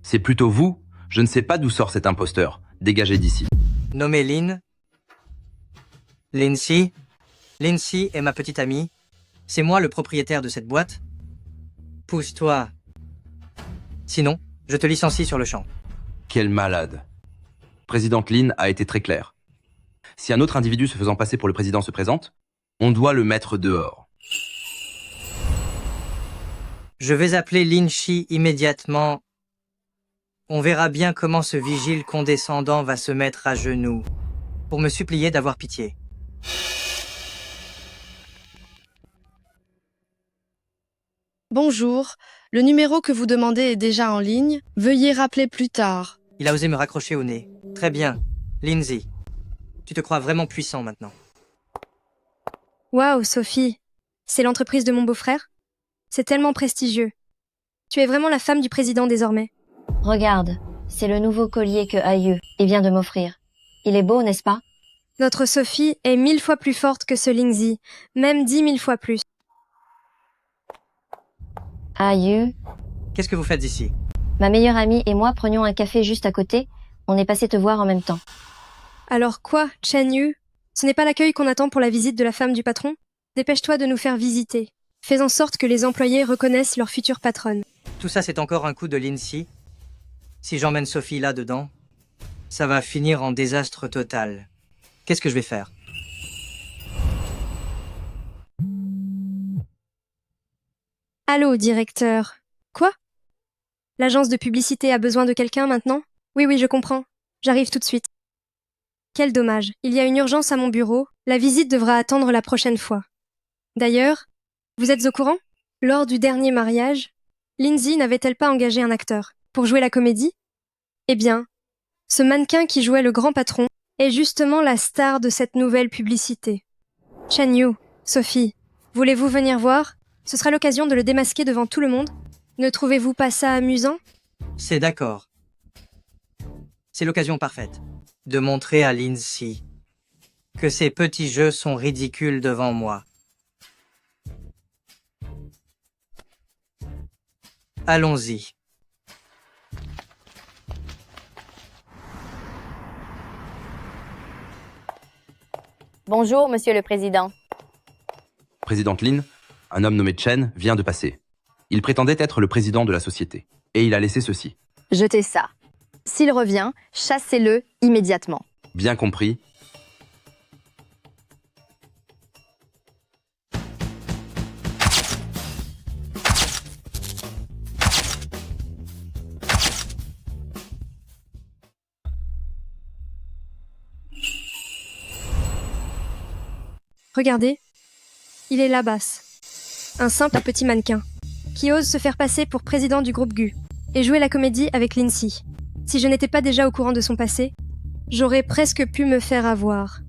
C'est plutôt vous. Je ne sais pas d'où sort cet imposteur. Dégagez d'ici. Nommé Lin. Lindsay. Lindsay est ma petite amie. C'est moi le propriétaire de cette boîte. Pousse-toi. Sinon, je te licencie sur le champ. Quel malade. Présidente Lin a été très claire. Si un autre individu se faisant passer pour le président se présente, on doit le mettre dehors. Je vais appeler Lindsay immédiatement. On verra bien comment ce vigile condescendant va se mettre à genoux pour me supplier d'avoir pitié. Bonjour, le numéro que vous demandez est déjà en ligne. Veuillez rappeler plus tard. Il a osé me raccrocher au nez. Très bien. Lindsay, tu te crois vraiment puissant maintenant. Waouh, Sophie. C'est l'entreprise de mon beau-frère? C'est tellement prestigieux. Tu es vraiment la femme du président désormais. Regarde, c'est le nouveau collier que Ayu vient de m'offrir. Il est beau, n'est-ce pas? Notre Sophie est 1000 fois plus forte que ce Lindsay, même 10 000 fois plus. Ayu, Qu'est-ce que vous faites ici? ma meilleure amie et moi prenions un café juste à côté. On est passé te voir en même temps. Alors quoi, Chen Yu? Ce n'est pas l'accueil qu'on attend pour la visite de la femme du patron? Dépêche-toi de nous faire visiter. Fais en sorte que les employés reconnaissent leur future patronne. Tout ça, c'est encore un coup de Lindsay. Si j'emmène Sophie là-dedans, ça va finir en désastre total. Qu'est-ce que je vais faire? Allô, directeur. Quoi? L'agence de publicité a besoin de quelqu'un maintenant? Oui, je comprends. J'arrive tout de suite. Quel dommage. Il y a une urgence à mon bureau. La visite devra attendre la prochaine fois. D'ailleurs, vous êtes au courant? Lors du dernier mariage, Lindsay n'avait-elle pas engagé un acteur pour jouer la comédie? Eh bien, ce mannequin qui jouait le grand patron est justement la star de cette nouvelle publicité. Chen Yu, Sophie, voulez-vous venir voir? Ce sera l'occasion de le démasquer devant tout le monde. Ne trouvez-vous pas ça amusant? C'est d'accord. C'est l'occasion parfaite de montrer à Lindsay que ses petits jeux sont ridicules devant moi. Allons-y. Bonjour, Monsieur le Président. Présidente Lin, un homme nommé Chen vient de passer. Il prétendait être le président de la société. Et il a laissé ceci. Jetez ça. S'il revient, chassez-le immédiatement. Bien compris. Regardez, il est là, Bass. Un simple petit mannequin, qui ose se faire passer pour président du groupe GU, et jouer la comédie avec Lindsay. Si je n'étais pas déjà au courant de son passé, j'aurais presque pu me faire avoir.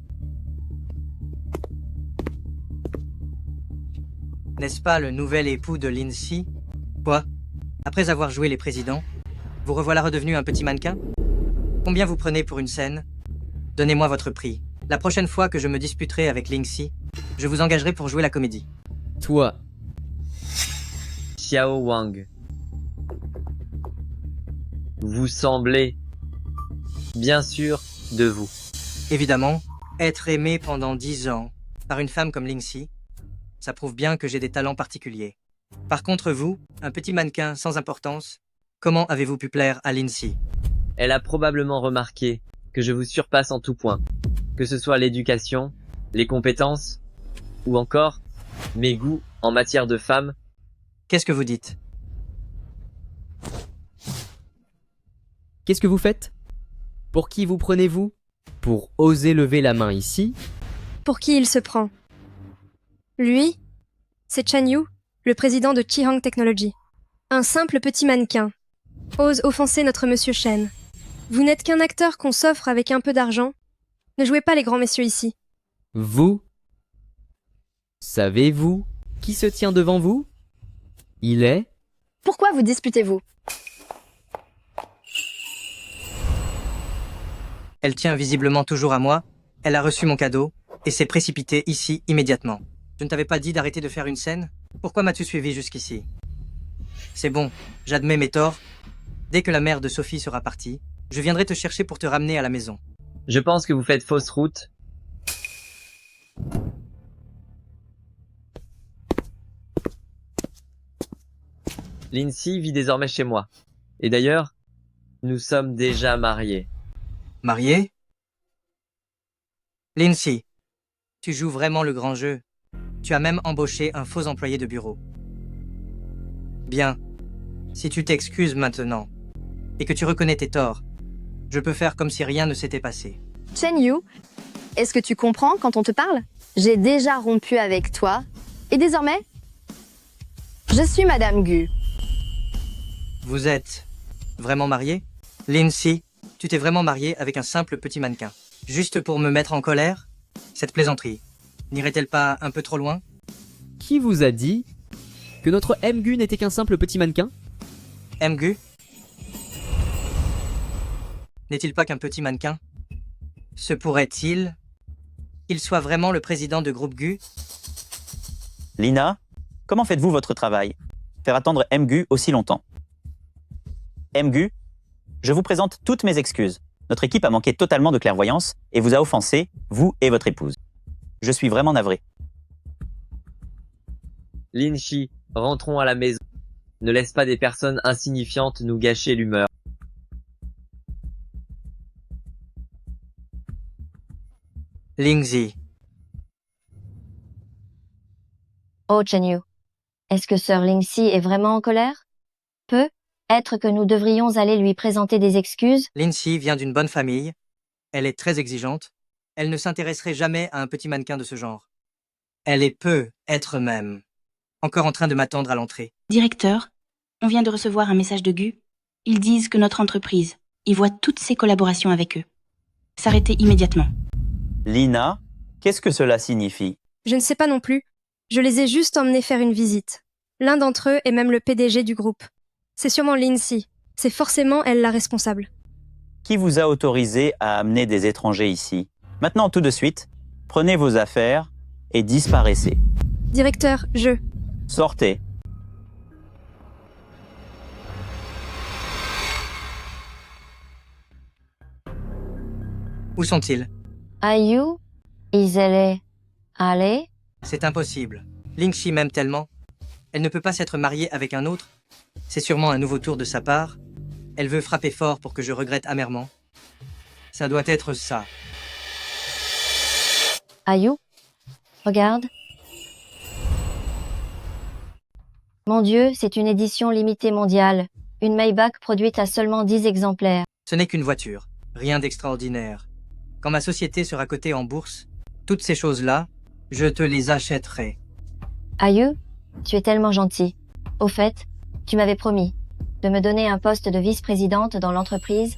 N'est-ce pas le nouvel époux de Lindsay? Quoi? Après avoir joué les présidents, vous revoilà redevenu un petit mannequin? Combien vous prenez pour une scène? Donnez-moi votre prix. La prochaine fois que je me disputerai avec Lindsay, je vous engagerai pour jouer la comédie. Toi, Xiao Wang, vous semblez, bien sûr, de vous. Évidemment, être aimé pendant 10 ans par une femme comme Lindsay, ça prouve bien que j'ai des talents particuliers. Par contre, vous, un petit mannequin sans importance, comment avez-vous pu plaire à Lindsay? Elle a probablement remarqué que je vous surpasse en tout point, que ce soit l'éducation, les compétences, ou encore mes goûts en matière de femmes. Qu'est-ce que vous dites? Qu'est-ce que vous faites? Pour qui vous prenez-vous? Pour oser lever la main ici? Pour qui il se prend? Lui, c'est Chen Yu, le président de Qihang Technology. Un simple petit mannequin. Ose offenser notre monsieur Shen. Vous n'êtes qu'un acteur qu'on s'offre avec un peu d'argent. Ne jouez pas les grands messieurs ici. Vous? Savez-vous qui se tient devant vous? Il est... Pourquoi vous disputez-vous? Elle tient visiblement toujours à moi, elle a reçu mon cadeau, et s'est précipitée ici immédiatement. Je ne t'avais pas dit d'arrêter de faire une scène? Pourquoi m'as-tu suivi jusqu'ici? C'est bon, j'admets mes torts. Dès que la mère de Sophie sera partie, je viendrai te chercher pour te ramener à la maison. Je pense que vous faites fausse route. Lindsay vit désormais chez moi. Et d'ailleurs, nous sommes déjà mariés. Marié? Lindsay, tu joues vraiment le grand jeu. Tu as même embauché un faux employé de bureau. Bien. Si tu t'excuses maintenant, et que tu reconnais tes torts, je peux faire comme si rien ne s'était passé. Chen Yu, est-ce que tu comprends quand on te parle? J'ai déjà rompu avec toi, et désormais, je Je suis Madame Gu. Vous êtes vraiment mariée? Lindsay, tu t'es vraiment mariée avec un simple petit mannequin. Juste pour me mettre en colère? Cette plaisanterie, n'irait-elle pas un peu trop loin? Qui vous a dit que notre MGU n'était qu'un simple petit mannequin? MGU? N'est-il pas qu'un petit mannequin? Se pourrait-il qu'il soit vraiment le président de groupe GU? Lina, comment faites-vous votre travail? Faire attendre MGU aussi longtemps. MGU, je vous présente toutes mes excuses. Notre équipe a manqué totalement de clairvoyance et vous a offensé, vous et votre épouse. Je suis vraiment navré. Linshi, rentrons à la maison. Ne laisse pas des personnes insignifiantes nous gâcher l'humeur. Lingzi. Oh Chen-Yu, est-ce que Sir Lingxi est vraiment en colère? Peut-être que nous devrions aller lui présenter des excuses? Lindsay vient d'une bonne famille. Elle est très exigeante. Elle ne s'intéresserait jamais à un petit mannequin de ce genre. Elle est peut-être même encore en train de m'attendre à l'entrée. Directeur, on vient de recevoir un message de GU. Ils disent que notre entreprise y voit toutes ses collaborations avec eux. S'arrêter immédiatement. Lina, qu'est-ce que cela signifie? Je ne sais pas non plus. Je les ai juste emmenés faire une visite. L'un d'entre eux est même le PDG du groupe. C'est sûrement Lindsay. C'est forcément elle la responsable. Qui vous a autorisé à amener des étrangers ici? Maintenant, tout de suite, prenez vos affaires et disparaissez. Directeur, Sortez. Où sont-ils? Ayu, ils allaient aller? C'est impossible. Lingxi m'aime tellement. Elle ne peut pas s'être mariée avec un autre. C'est sûrement un nouveau tour de sa part. Elle veut frapper fort pour que je regrette amèrement. Ça doit être ça. Ayu, regarde. Mon Dieu, c'est une édition limitée mondiale. Une Maybach produite à seulement 10 exemplaires. Ce n'est qu'une voiture. Rien d'extraordinaire. Quand ma société sera cotée en bourse, toutes ces choses-là, je te les achèterai. Ayu, tu es tellement gentil. Au fait, tu m'avais promis de me donner un poste de vice-présidente dans l'entreprise.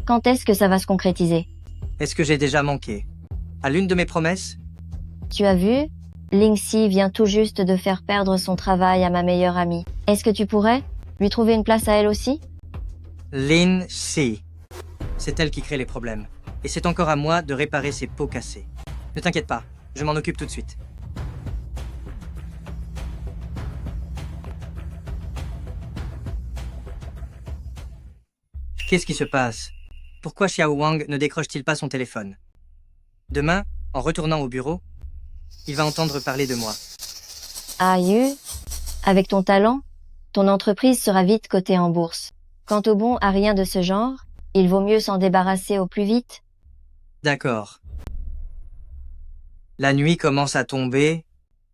Quand est-ce que ça va se concrétiser? Est-ce que j'ai déjà manqué à l'une de mes promesses? Tu as vu? Lingxi vient tout juste de faire perdre son travail à ma meilleure amie. Est-ce que tu pourrais lui trouver une place à elle aussi? Lindsay. C'est elle qui crée les problèmes. Et c'est encore à moi de réparer ses pots cassés. Ne t'inquiète pas, je m'en occupe tout de suite. Qu'est-ce qui se passe? Pourquoi Xiao Wang ne décroche-t-il pas son téléphone? Demain, en retournant au bureau, il va entendre parler de moi. Ayu, avec ton talent, ton entreprise sera vite cotée en bourse. Quant au bon à rien de ce genre, il vaut mieux s'en débarrasser au plus vite. D'accord. La nuit commence à tomber.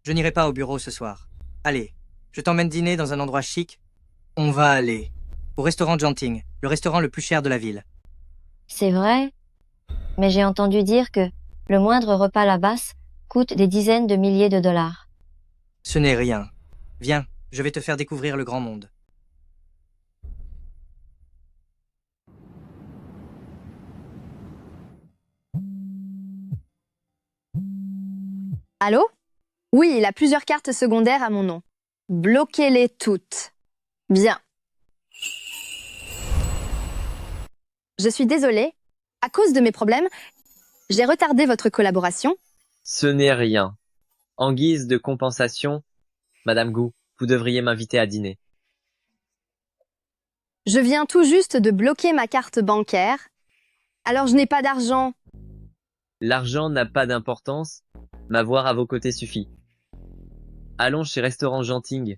Je n'irai pas au bureau ce soir. Allez, je t'emmène dîner dans un endroit chic. On va aller au restaurant Janting, le restaurant le plus cher de la ville. C'est vrai, mais j'ai entendu dire que le moindre repas là-bas coûte des dizaines de milliers de dollars. Ce n'est rien. Viens, je vais te faire découvrir le grand monde. Allô? Oui, il a plusieurs cartes secondaires à mon nom. Bloquez-les toutes. Bien. Je suis désolée. À cause de mes problèmes, j'ai retardé votre collaboration. Ce n'est rien. En guise de compensation, Madame Gu, vous devriez m'inviter à dîner. Je viens tout juste de bloquer ma carte bancaire. Alors je n'ai pas d'argent. L'argent n'a pas d'importance, m'avoir à vos côtés suffit. Allons chez Restaurant Janting.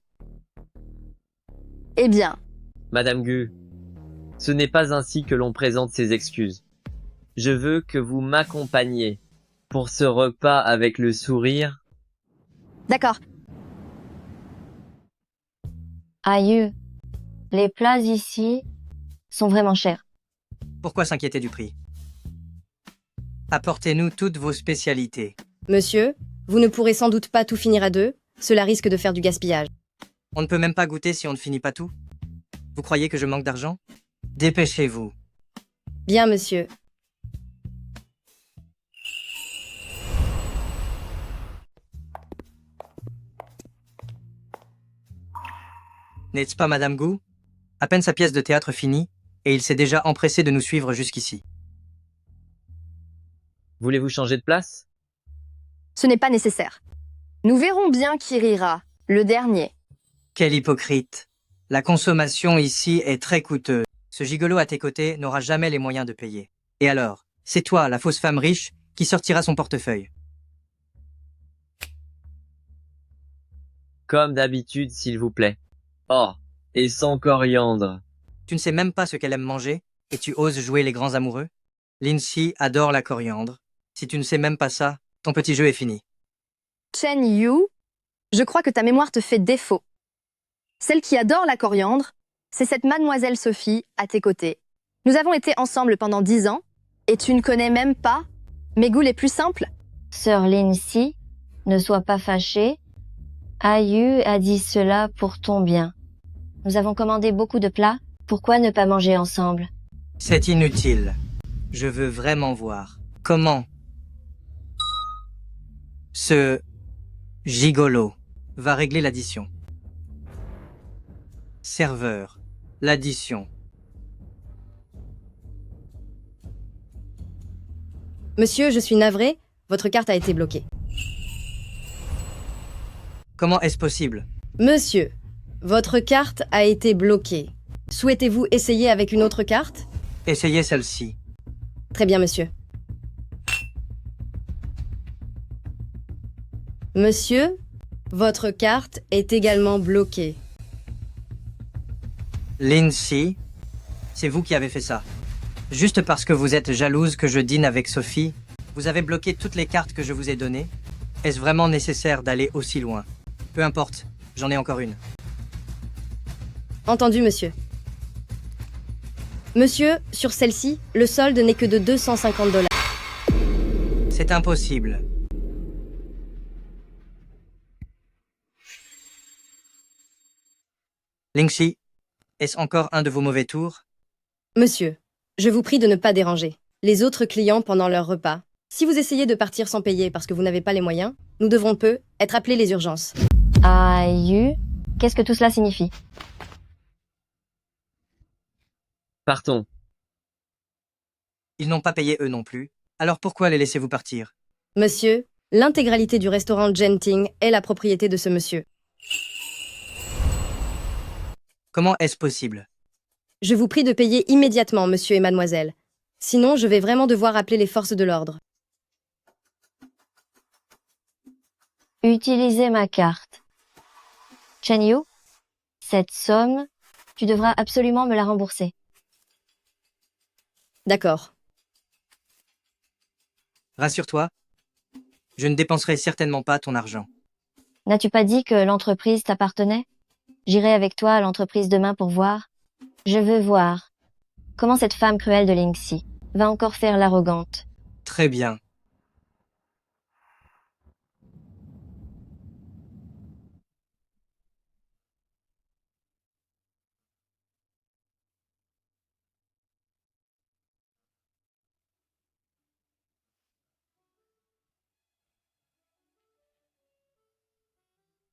Eh bien. Madame Gu, ce n'est pas ainsi que l'on présente ses excuses. Je veux que vous m'accompagniez pour ce repas avec le sourire. D'accord. Aïe, les plats ici sont vraiment chers. Pourquoi s'inquiéter du prix? Apportez-nous toutes vos spécialités. Monsieur, vous ne pourrez sans doute pas tout finir à deux. Cela risque de faire du gaspillage. On ne peut même pas goûter si on ne finit pas tout. Vous croyez que je manque d'argent? Dépêchez-vous. Bien, monsieur. N'est-ce pas, Madame Gu? À peine sa pièce de théâtre finie, et il s'est déjà empressé de nous suivre jusqu'ici. Voulez-vous changer de place? Ce n'est pas nécessaire. Nous verrons bien qui rira, le dernier. Quel hypocrite. La consommation ici est très coûteuse. Ce gigolo à tes côtés n'aura jamais les moyens de payer. Et alors, c'est toi, la fausse femme riche, qui sortira son portefeuille. Comme d'habitude, s'il vous plaît. Oh, et sans coriandre. Tu ne sais même pas ce qu'elle aime manger, et tu oses jouer les grands amoureux? Lindsay adore la coriandre. Si tu ne sais même pas ça, ton petit jeu est fini. Chen Yu, je crois que ta mémoire te fait défaut. Celle qui adore la coriandre, c'est cette mademoiselle Sophie à tes côtés. Nous avons été ensemble pendant 10 ans, et tu ne connais même pas mes goûts les plus simples. Sœur Lindsay, ne sois pas fâchée. Ayu a dit cela pour ton bien. Nous avons commandé beaucoup de plats, pourquoi ne pas manger ensemble? C'est inutile. Je veux vraiment voir. Comment ce gigolo va régler l'addition. Serveur, l'addition. Monsieur, je suis navré, votre carte a été bloquée. Comment est-ce possible? Monsieur, votre carte a été bloquée. Souhaitez-vous essayer avec une autre carte? Essayez celle-ci. Très bien, monsieur. Monsieur, votre carte est également bloquée. Lindsay, c'est vous qui avez fait ça. Juste parce que vous êtes jalouse que je dîne avec Sophie, vous avez bloqué toutes les cartes que je vous ai données. Est-ce vraiment nécessaire d'aller aussi loin? Peu importe, j'en ai encore une. Entendu, monsieur. Monsieur, sur celle-ci, le solde n'est que de 250 $. C'est impossible. Lindsay, est-ce encore un de vos mauvais tours? Monsieur, je vous prie de ne pas déranger les autres clients pendant leur repas. Si vous essayez de partir sans payer parce que vous n'avez pas les moyens, nous devrons être appelés les urgences. Ayu, qu'est-ce que tout cela signifie? Partons. Ils n'ont pas payé eux non plus. Alors pourquoi les laissez-vous partir? Monsieur, l'intégralité du restaurant Genting est la propriété de ce monsieur. Comment est-ce possible? Je vous prie de payer immédiatement, monsieur et mademoiselle. Sinon, je vais vraiment devoir appeler les forces de l'ordre. Utilisez ma carte. Chen Yu, cette somme, tu devras absolument me la rembourser. D'accord. Rassure-toi, je ne dépenserai certainement pas ton argent. N'as-tu pas dit que l'entreprise t'appartenait? J'irai avec toi à l'entreprise demain pour voir. Je veux voir comment cette femme cruelle de Lindsay va encore faire l'arrogante. Très bien.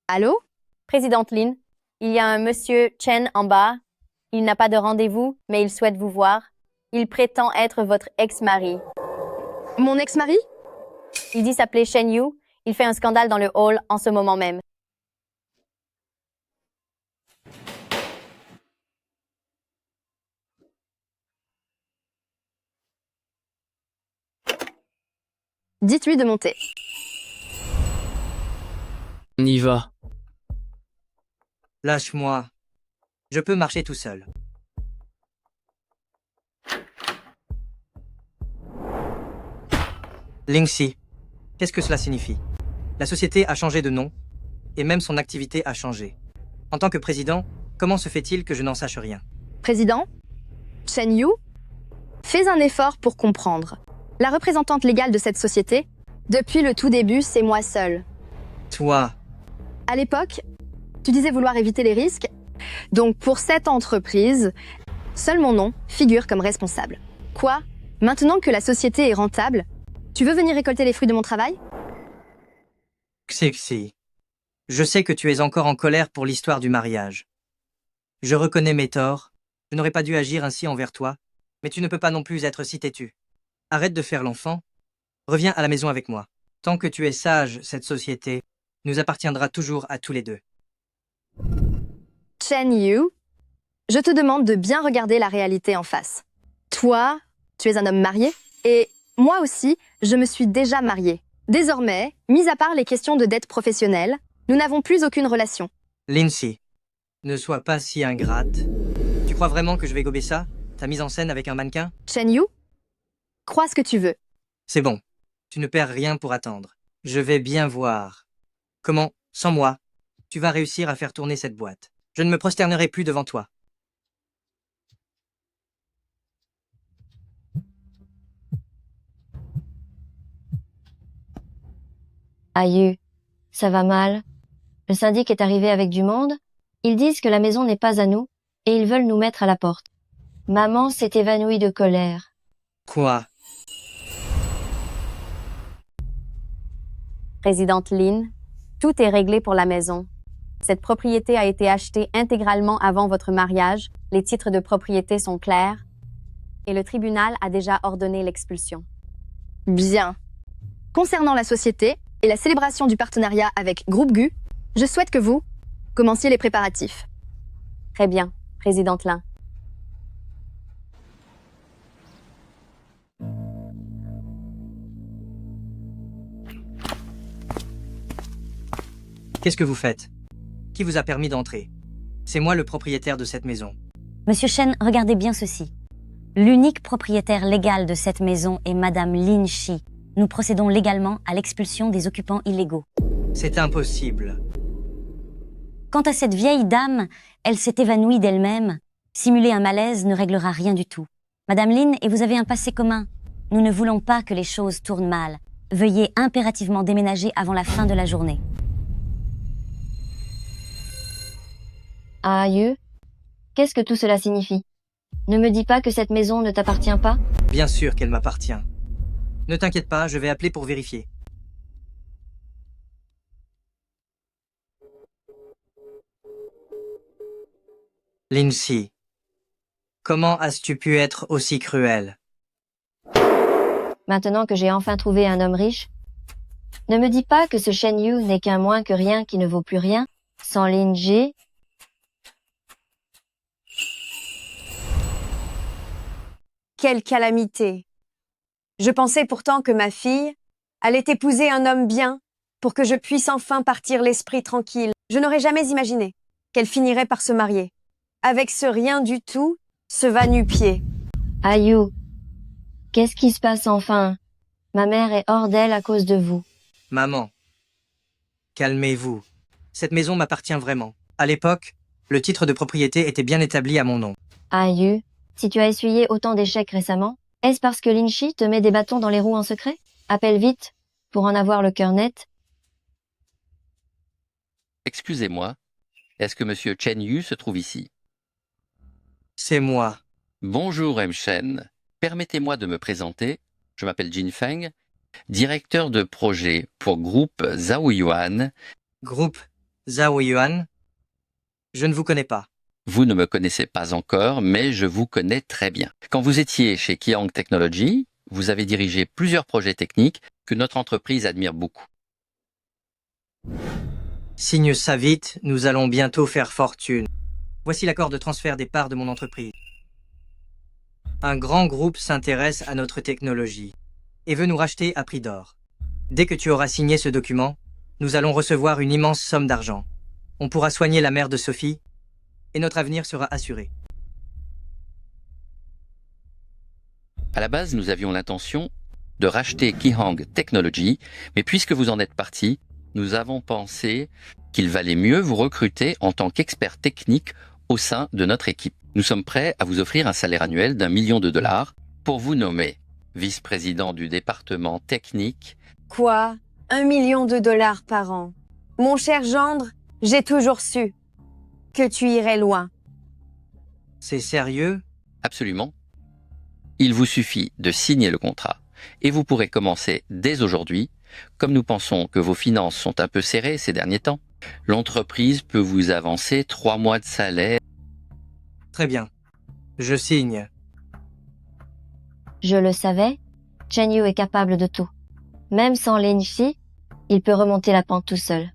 Allô? Présidente Lin, il y a un monsieur Chen en bas. Il n'a pas de rendez-vous, mais il souhaite vous voir. Il prétend être votre ex-mari. Mon ex-mari? Il dit s'appeler Chen Yu. Il fait un scandale dans le hall en ce moment même. Dites-lui de monter. On y va. Lâche-moi. Je peux marcher tout seul. Lindsay, qu'est-ce que cela signifie? La société a changé de nom, et même son activité a changé. En tant que président, comment se fait-il que je n'en sache rien? Président? Chen Yu? Fais un effort pour comprendre. La représentante légale de cette société, depuis le tout début, c'est moi seule. Toi, À l'époque, Tu disais vouloir éviter les risques. Donc pour cette entreprise, seul mon nom figure comme responsable. Quoi? Maintenant que la société est rentable, tu veux venir récolter les fruits de mon travail? Xexi, je sais que tu es encore en colère pour l'histoire du mariage. Je reconnais mes torts. Je n'aurais pas dû agir ainsi envers toi, mais tu ne peux pas non plus être si têtu. Arrête de faire l'enfant. Reviens à la maison avec moi. Tant que tu es sage, cette société nous appartiendra toujours à tous les deux. Chen Yu, je te demande de bien regarder la réalité en face. Toi, tu es un homme marié, et moi aussi, je me suis déjà mariée. Désormais, mis à part les questions de dette professionnelle, nous n'avons plus aucune relation. Lindsay, ne sois pas si ingrate. Tu crois vraiment que je vais gober ça? Ta mise en scène avec un mannequin? Chen Yu, crois ce que tu veux. C'est bon. Tu ne perds rien pour attendre. Je vais bien voir comment, sans moi, tu vas réussir à faire tourner cette boîte. Je ne me prosternerai plus devant toi. Aïe, ça va mal. Le syndic est arrivé avec du monde. Ils disent que la maison n'est pas à nous et ils veulent nous mettre à la porte. Maman s'est évanouie de colère. Quoi? Présidente Lin, tout est réglé pour la maison. Cette propriété a été achetée intégralement avant votre mariage, les titres de propriété sont clairs, et le tribunal a déjà ordonné l'expulsion. Bien. Concernant la société et la célébration du partenariat avec Groupe Gu, je souhaite que vous commenciez les préparatifs. Très bien, Présidente Lin. Qu'est-ce que vous faites? Qui vous a permis d'entrer? C'est moi le propriétaire de cette maison. Monsieur Shen, regardez bien ceci. L'unique propriétaire légal de cette maison est Madame Lin Shi. Nous procédons légalement à l'expulsion des occupants illégaux. C'est impossible. Quant à cette vieille dame, elle s'est évanouie d'elle-même. Simuler un malaise ne réglera rien du tout. Madame Lin, et vous avez un passé commun. Nous ne voulons pas que les choses tournent mal. Veuillez impérativement déménager avant la fin de la journée. Aïe, qu'est-ce que tout cela signifie? Ne me dis pas que cette maison ne t'appartient pas? Bien sûr qu'elle m'appartient. Ne t'inquiète pas, je vais appeler pour vérifier. Lindsay, comment as-tu pu être aussi cruel? Maintenant que j'ai enfin trouvé un homme riche? Ne me dis pas que ce Shen Yu n'est qu'un moins que rien qui ne vaut plus rien, sans Lin Ji. Quelle calamité! Je pensais pourtant que ma fille allait épouser un homme bien pour que je puisse enfin partir l'esprit tranquille. Je n'aurais jamais imaginé qu'elle finirait par se marier avec ce rien du tout, ce va-nu-pied. Aïe, qu'est-ce qui se passe enfin? Ma mère est hors d'elle à cause de vous. Maman, calmez-vous. Cette maison m'appartient vraiment. À l'époque, le titre de propriété était bien établi à mon nom. Aïe, si tu as essuyé autant d'échecs récemment, est-ce parce que Lin Shi te met des bâtons dans les roues en secret? Appelle vite, pour en avoir le cœur net. Excusez-moi, est-ce que Monsieur Chen Yu se trouve ici? C'est moi. Bonjour M. Shen, permettez-moi de me présenter. Je m'appelle Jin Feng, directeur de projet pour Groupe Zhao Yuan. Groupe Zhao Yuan? Je ne vous connais pas. Vous ne me connaissez pas encore, mais je vous connais très bien. Quand vous étiez chez Qiang Technology, vous avez dirigé plusieurs projets techniques que notre entreprise admire beaucoup. Signe ça vite, nous allons bientôt faire fortune. Voici l'accord de transfert des parts de mon entreprise. Un grand groupe s'intéresse à notre technologie et veut nous racheter à prix d'or. Dès que tu auras signé ce document, nous allons recevoir une immense somme d'argent. On pourra soigner la mère de Sophie et notre avenir sera assuré. À la base, nous avions l'intention de racheter Qiang Technology, mais puisque vous en êtes parti, nous avons pensé qu'il valait mieux vous recruter en tant qu'expert technique au sein de notre équipe. Nous sommes prêts à vous offrir un salaire annuel d'1 million de dollars pour vous nommer vice-président du département technique. Quoi? 1 million de dollars par an. Mon cher gendre, J'ai toujours su que tu irais loin. C'est sérieux? Absolument. Il vous suffit de signer le contrat et vous pourrez commencer dès aujourd'hui. Comme nous pensons que vos finances sont un peu serrées ces derniers temps, l'entreprise peut vous avancer 3 mois de salaire. Très bien. Je signe. Je le savais, Chen Yu est capable de tout. Même sans Lin Shi, il peut remonter la pente tout seul.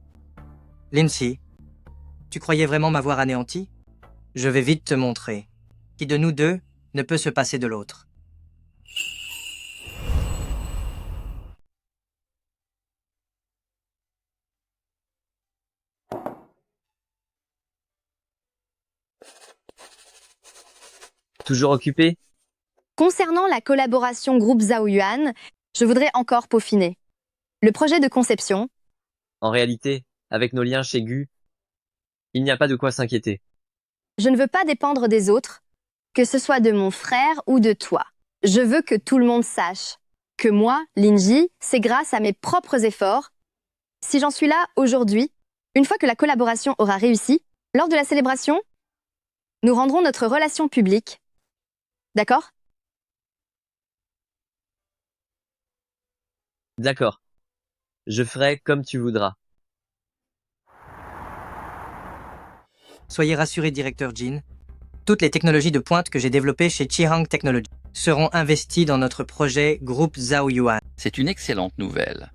Lindsay, tu croyais vraiment m'avoir anéanti? Je vais vite te montrer. Qui de nous deux ne peut se passer de l'autre? Toujours occupé? Concernant la collaboration groupe Zhaoyuan, je voudrais encore peaufiner. Le projet de conception, En réalité, avec nos liens chez Gu, il n'y a pas de quoi s'inquiéter. je ne veux pas dépendre des autres, que ce soit de mon frère ou de toi. Je veux que tout le monde sache que moi, Linji, c'est grâce à mes propres efforts. Si j'en suis là aujourd'hui, une fois que la collaboration aura réussi, lors de la célébration, nous rendrons notre relation publique. D'accord? D'accord. Je ferai comme tu voudras. Soyez rassuré, directeur Jin. Toutes les technologies de pointe que j'ai développées chez Qihang Technology seront investies dans notre projet groupe Zhaoyuan. C'est une excellente nouvelle.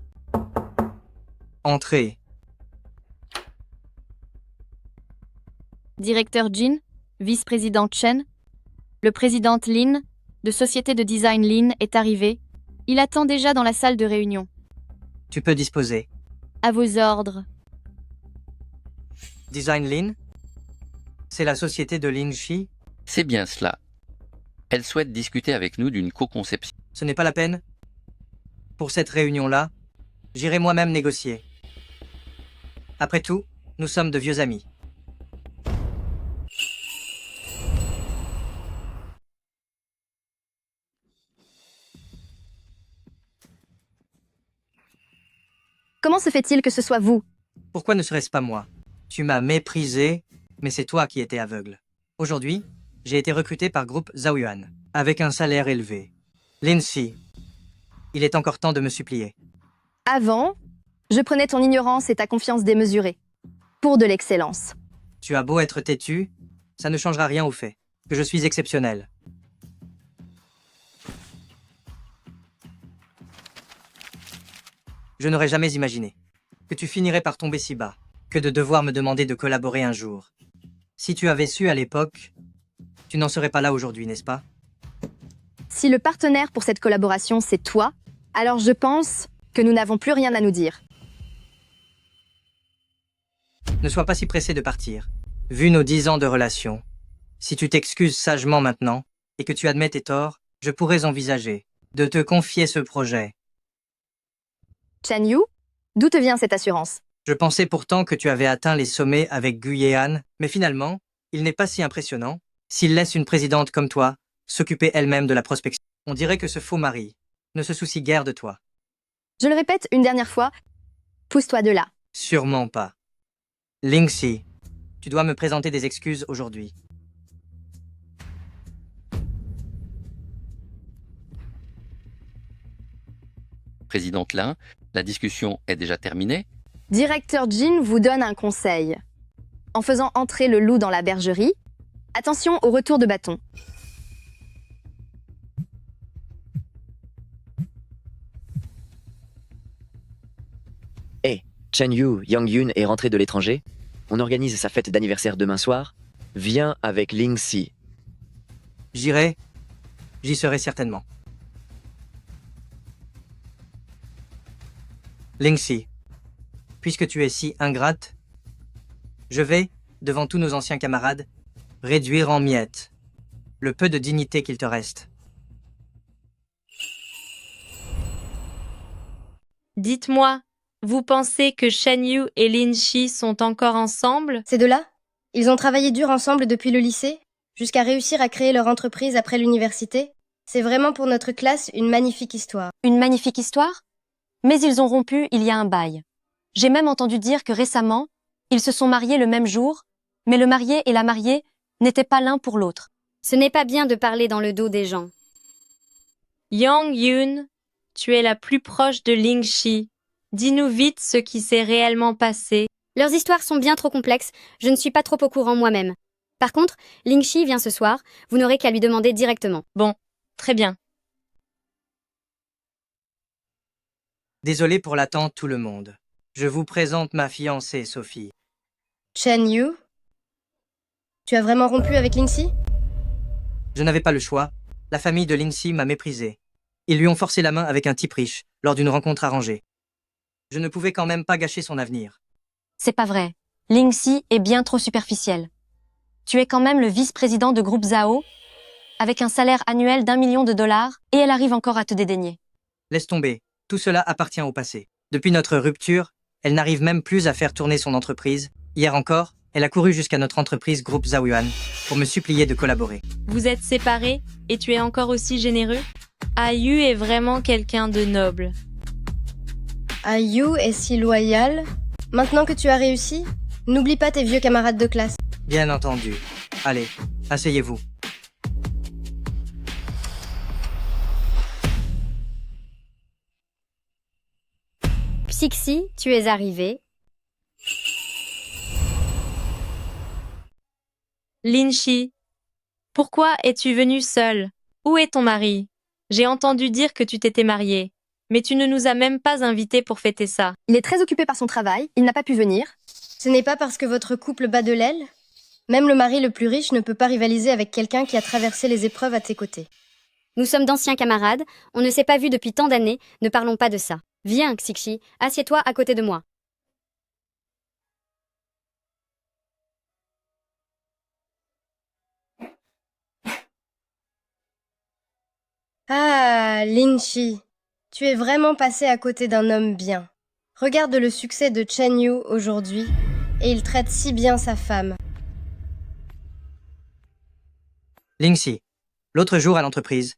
Entrez. Directeur Jin, vice-président Chen, le président Lin, de société de design Lin, est arrivé. Il attend déjà dans la salle de réunion. Tu peux disposer. À vos ordres. Design Lin? C'est la société de Lin Shi? C'est bien cela. Elle souhaite discuter avec nous d'une co-conception. Ce n'est pas la peine. Pour cette réunion-là, j'irai moi-même négocier. Après tout, nous sommes de vieux amis. Comment se fait-il que ce soit vous? Pourquoi ne serait-ce pas moi? Tu m'as méprisé, mais c'est toi qui étais aveugle. Aujourd'hui, j'ai été recruté par groupe Zhaoyuan, avec un salaire élevé. Lindsay, il est encore temps de me supplier. Avant, je prenais ton ignorance et ta confiance démesurée. Pour de l'excellence. Tu as beau être têtu, ça ne changera rien au fait que je suis exceptionnel. Je n'aurais jamais imaginé que tu finirais par tomber si bas, que de devoir me demander de collaborer un jour. Si tu avais su à l'époque, tu n'en serais pas là aujourd'hui, n'est-ce pas? Si le partenaire pour cette collaboration, c'est toi, alors je pense que nous n'avons plus rien à nous dire. Ne sois pas si pressé de partir. Vu nos 10 ans de relation, si tu t'excuses sagement maintenant et que tu admets tes torts, je pourrais envisager de te confier ce projet. Chen Yu, d'où te vient cette assurance? Je pensais pourtant que tu avais atteint les sommets avec Gu Yehan, mais finalement, il n'est pas si impressionnant s'il laisse une présidente comme toi s'occuper elle-même de la prospection. On dirait que ce faux mari ne se soucie guère de toi. Je le répète une dernière fois, pousse-toi de là. Sûrement pas. Lindsay, tu dois me présenter des excuses aujourd'hui. Présidente Lin, la discussion est déjà terminée. Directeur Jin vous donne un conseil. En faisant entrer le loup dans la bergerie, attention au retour de bâton. Hey, Chen Yu Yang Yun est rentré de l'étranger. On organise sa fête d'anniversaire demain soir. Viens avec Ling Si. J'irai. J'y serai certainement. Lindsay, puisque tu es si ingrate, je vais, devant tous nos anciens camarades, réduire en miettes le peu de dignité qu'il te reste. Dites-moi, vous pensez que Shen Yu et Lin Shi sont encore ensemble? Ces deux-là, ils ont travaillé dur ensemble depuis le lycée, jusqu'à réussir à créer leur entreprise après l'université. C'est vraiment pour notre classe une magnifique histoire. Une magnifique histoire? Mais ils ont rompu il y a un bail. J'ai même entendu dire que récemment, Ils se sont mariés le même jour, mais le marié et la mariée n'étaient pas l'un pour l'autre. Ce n'est pas bien de parler dans le dos des gens. Yang Yun, tu es la plus proche de Ling Shi. Dis-nous vite ce qui s'est réellement passé. Leurs histoires sont bien trop complexes, je ne suis pas trop au courant moi-même. Par contre, Ling Shi vient ce soir, vous n'aurez qu'à lui demander directement. Bon, très bien. Désolé pour l'attente tout le monde. Je vous présente ma fiancée, Sophie. Chen Yu, tu as vraiment rompu avec Lingxi? Je n'avais pas le choix. La famille de Lingxi m'a méprisé. Ils lui ont forcé la main avec un type riche, lors d'une rencontre arrangée. Je ne pouvais quand même pas gâcher son avenir. C'est pas vrai. Lingxi est bien trop superficiel. Tu es quand même le vice-président de groupe Zhao, avec un salaire annuel d'1 million de dollars, et elle arrive encore à te dédaigner. Laisse tomber. Tout cela appartient au passé. Depuis notre rupture, elle n'arrive même plus à faire tourner son entreprise. Hier encore, elle a couru jusqu'à notre entreprise Groupe Zhaoyuan pour me supplier de collaborer. Vous êtes séparés et tu es encore aussi généreux? Ayu est vraiment quelqu'un de noble. Ayu est si loyal. Maintenant que tu as réussi, n'oublie pas tes vieux camarades de classe. Bien entendu. Allez, asseyez-vous. Xixi, tu es arrivé. Lin Shi, pourquoi es-tu venue seule? Où est ton mari? J'ai entendu dire que tu t'étais mariée, mais tu ne nous as même pas invités pour fêter ça. Il est très occupé par son travail, il n'a pas pu venir. Ce n'est pas parce que votre couple bat de l'aile? Même le mari le plus riche ne peut pas rivaliser avec quelqu'un qui a traversé les épreuves à tes côtés. Nous sommes d'anciens camarades, on ne s'est pas vus depuis tant d'années, ne parlons pas de ça. Viens, Xixi, assieds-toi à côté de moi. Ah, Lingxi, tu es vraiment passé à côté d'un homme bien. Regarde le succès de Chen Yu aujourd'hui, et il traite si bien sa femme. Lingxi, l'autre jour à l'entreprise,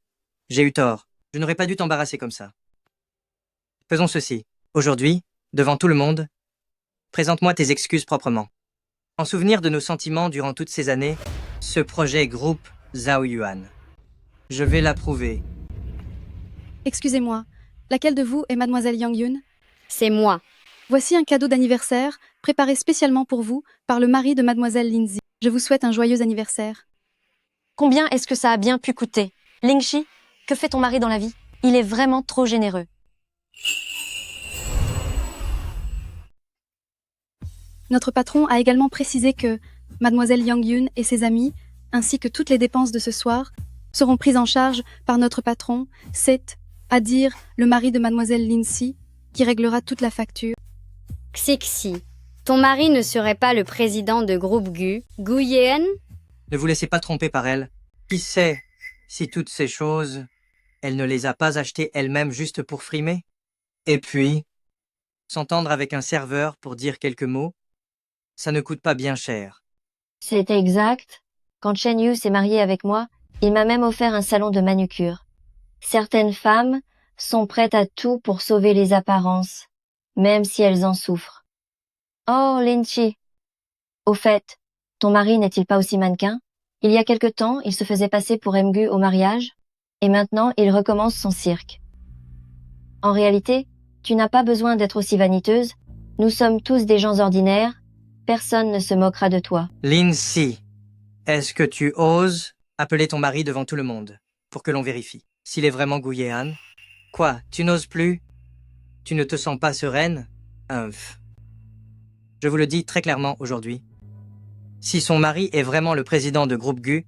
j'ai eu tort. Je n'aurais pas dû t'embarrasser comme ça. Faisons ceci. Aujourd'hui, devant tout le monde, présente-moi tes excuses proprement. En souvenir de nos sentiments durant toutes ces années, ce projet groupe Zhaoyuan. Je vais l'approuver. Excusez-moi, laquelle de vous est mademoiselle Yang Yun? C'est moi. Voici un cadeau d'anniversaire préparé spécialement pour vous par le mari de mademoiselle Lindsay. Je vous souhaite un joyeux anniversaire. Combien est-ce que ça a bien pu coûter? Lingxi, que fait ton mari dans la vie? Il est vraiment trop généreux. Notre patron a également précisé que mademoiselle Yang Yun et ses amis, ainsi que toutes les dépenses de ce soir, seront prises en charge par notre patron, c'est-à-dire le mari de mademoiselle Lindsay, qui réglera toute la facture. Xixi, ton mari ne serait pas le président de groupe Gu Yehan? Ne vous laissez pas tromper par elle. Qui sait si toutes ces choses, elle ne les a pas achetées elle-même juste pour frimer? Et puis, s'entendre avec un serveur pour dire quelques mots, ça ne coûte pas bien cher. C'est exact. Quand Chen Yu s'est marié avec moi, il m'a même offert un salon de manucure. Certaines femmes sont prêtes à tout pour sauver les apparences, même si elles en souffrent. Oh, Lingxi. Au fait, ton mari n'est-il pas aussi mannequin? Il y a quelque temps, il se faisait passer pour Mgu au mariage, et maintenant il recommence son cirque. En réalité, tu n'as pas besoin d'être aussi vaniteuse. Nous sommes tous des gens ordinaires. Personne ne se moquera de toi. Lindsay, est-ce que tu oses appeler ton mari devant tout le monde pour que l'on vérifie s'il est vraiment Gu Yehan? Quoi, tu n'oses plus? Tu ne te sens pas sereine? Je vous le dis très clairement aujourd'hui. Si son mari est vraiment le président de groupe Gu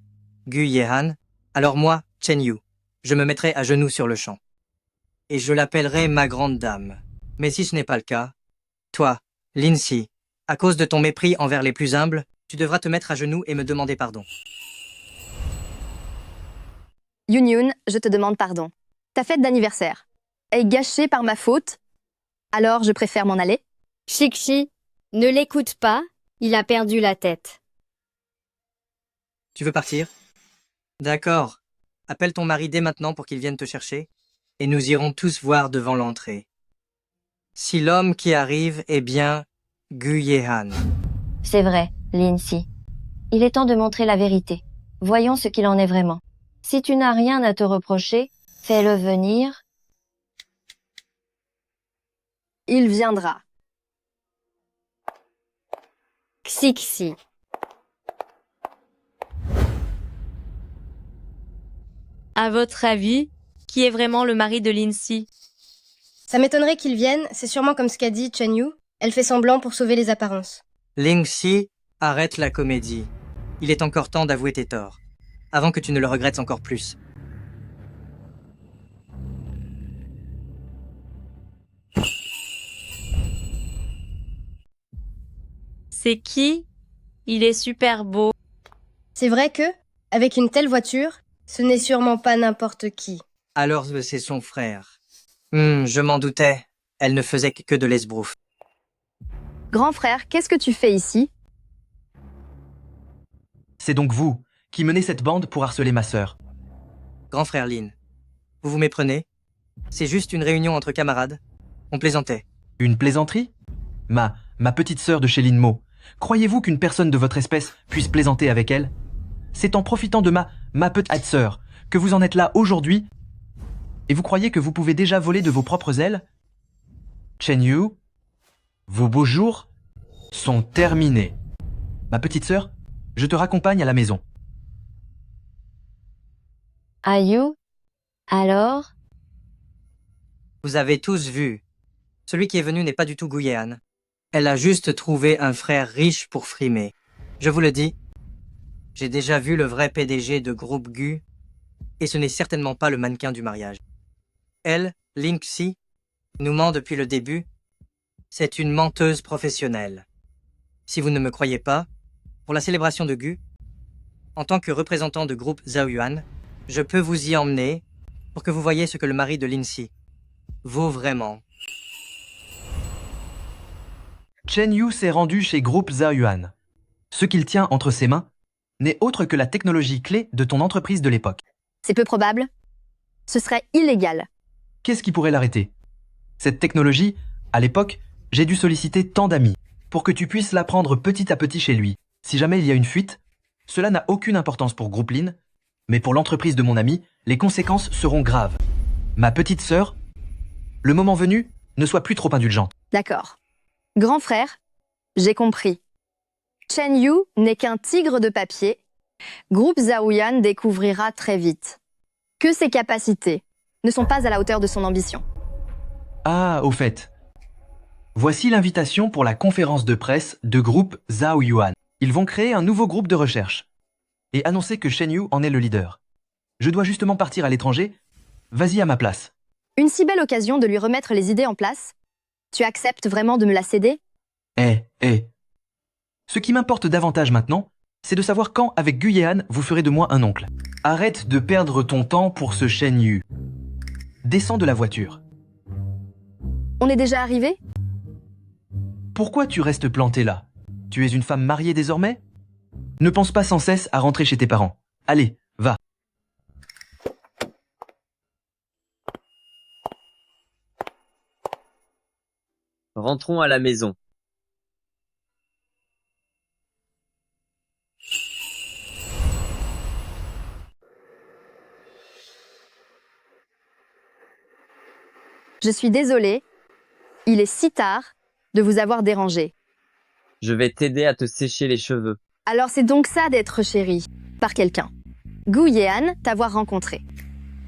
Yehan, alors moi, Chen Yu, je me mettrai à genoux sur le champ. Et je l'appellerai ma grande dame. Mais si ce n'est pas le cas, toi, Lindsay, à cause de ton mépris envers les plus humbles, tu devras te mettre à genoux et me demander pardon. Yun, je te demande pardon. Ta fête d'anniversaire est gâchée par ma faute, alors je préfère m'en aller. Xixi, ne l'écoute pas, il a perdu la tête. Tu veux partir? D'accord. Appelle ton mari dès maintenant pour qu'il vienne te chercher, et nous irons tous voir devant l'entrée. Si l'homme qui arrive est bien Gu Yehan. C'est vrai, Lindsay. Il est temps de montrer la vérité. Voyons ce qu'il en est vraiment. Si tu n'as rien à te reprocher, fais-le venir. Il viendra. Xixi. À votre avis, qui est vraiment le mari de Lindsay? Ça m'étonnerait qu'il vienne, c'est sûrement comme ce qu'a dit Chen Yu. Elle fait semblant pour sauver les apparences. Lindsay, arrête la comédie. Il est encore temps d'avouer tes torts, avant que tu ne le regrettes encore plus. C'est qui? Il est super beau. C'est vrai que, avec une telle voiture, ce n'est sûrement pas n'importe qui. Alors c'est son frère. Je m'en doutais. Elle ne faisait que de l'esbrouf. Grand frère, qu'est-ce que tu fais ici? C'est donc vous qui menez cette bande pour harceler ma sœur. Grand frère Lin, vous vous méprenez? C'est juste une réunion entre camarades. On plaisantait. Une plaisanterie? Ma petite sœur de chez Linmo. Croyez-vous qu'une personne de votre espèce puisse plaisanter avec elle? C'est en profitant de ma petite sœur que vous en êtes là aujourd'hui. Et vous croyez que vous pouvez déjà voler de vos propres ailes? Chen Yu, vos beaux jours sont terminés. Ma petite sœur, je te raccompagne à la maison. Ayu? Alors? Vous avez tous vu. Celui qui est venu n'est pas du tout Guyehan. Elle a juste trouvé un frère riche pour frimer. Je vous le dis, j'ai déjà vu le vrai PDG de Groupe Gu, et ce n'est certainement pas le mannequin du mariage. Elle, Lindsay, nous ment depuis le début. C'est une menteuse professionnelle. Si vous ne me croyez pas, pour la célébration de Gu, en tant que représentant de groupe Zhaoyuan, je peux vous y emmener pour que vous voyiez ce que le mari de Lindsay vaut vraiment. Chen Yu s'est rendu chez Groupe Zhaoyuan. Ce qu'il tient entre ses mains n'est autre que la technologie clé de ton entreprise de l'époque. C'est peu probable. Ce serait illégal. Qu'est-ce qui pourrait l'arrêter? Cette technologie, à l'époque, j'ai dû solliciter tant d'amis pour que tu puisses l'apprendre petit à petit chez lui. Si jamais il y a une fuite, cela n'a aucune importance pour Groupe Lin, mais pour l'entreprise de mon ami, les conséquences seront graves. Ma petite sœur, le moment venu, ne sois plus trop indulgente. D'accord. Grand frère, j'ai compris. Chen Yu n'est qu'un tigre de papier. Groupe Zhaoyuan découvrira très vite que ses capacités ne sont pas à la hauteur de son ambition. Ah, au fait. Voici l'invitation pour la conférence de presse de Groupe Zhaoyuan. Ils vont créer un nouveau groupe de recherche et annoncer que Chen Yu en est le leader. Je dois justement partir à l'étranger. Vas-y à ma place. Une si belle occasion de lui remettre les idées en place. Tu acceptes vraiment de me la céder? Ce qui m'importe davantage maintenant, c'est de savoir quand, avec Guyehan, vous ferez de moi un oncle. Arrête de perdre ton temps pour ce Chen Yu. Descends de la voiture. On est déjà arrivé? Pourquoi tu restes planté là? Tu es une femme mariée désormais? Ne pense pas sans cesse à rentrer chez tes parents. Allez, va. Rentrons à la maison. Je suis désolée. Il est si tard de vous avoir dérangé. Je vais t'aider à te sécher les cheveux. Alors c'est donc ça d'être chéri par quelqu'un. Guyehan, t'avoir rencontré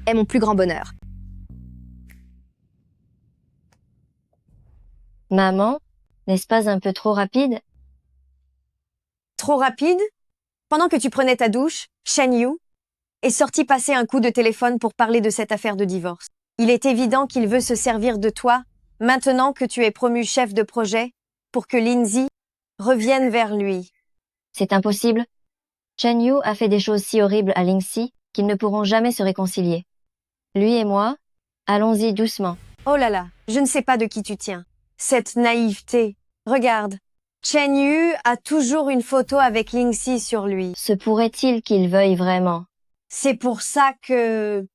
est mon plus grand bonheur. Maman, n'est-ce pas un peu trop rapide? Trop rapide? Pendant que tu prenais ta douche, Chen Yu est sorti passer un coup de téléphone pour parler de cette affaire de divorce. Il est évident qu'il veut se servir de toi, maintenant que tu es promu chef de projet, pour que Lindsay revienne vers lui. C'est impossible. Chen Yu a fait des choses si horribles à Lindsay qu'ils ne pourront jamais se réconcilier. Lui et moi, allons-y doucement. Oh là là, je ne sais pas de qui tu tiens. Cette naïveté. Regarde, Chen Yu a toujours une photo avec Lindsay sur lui. Se pourrait-il qu'il veuille vraiment? C'est pour ça que...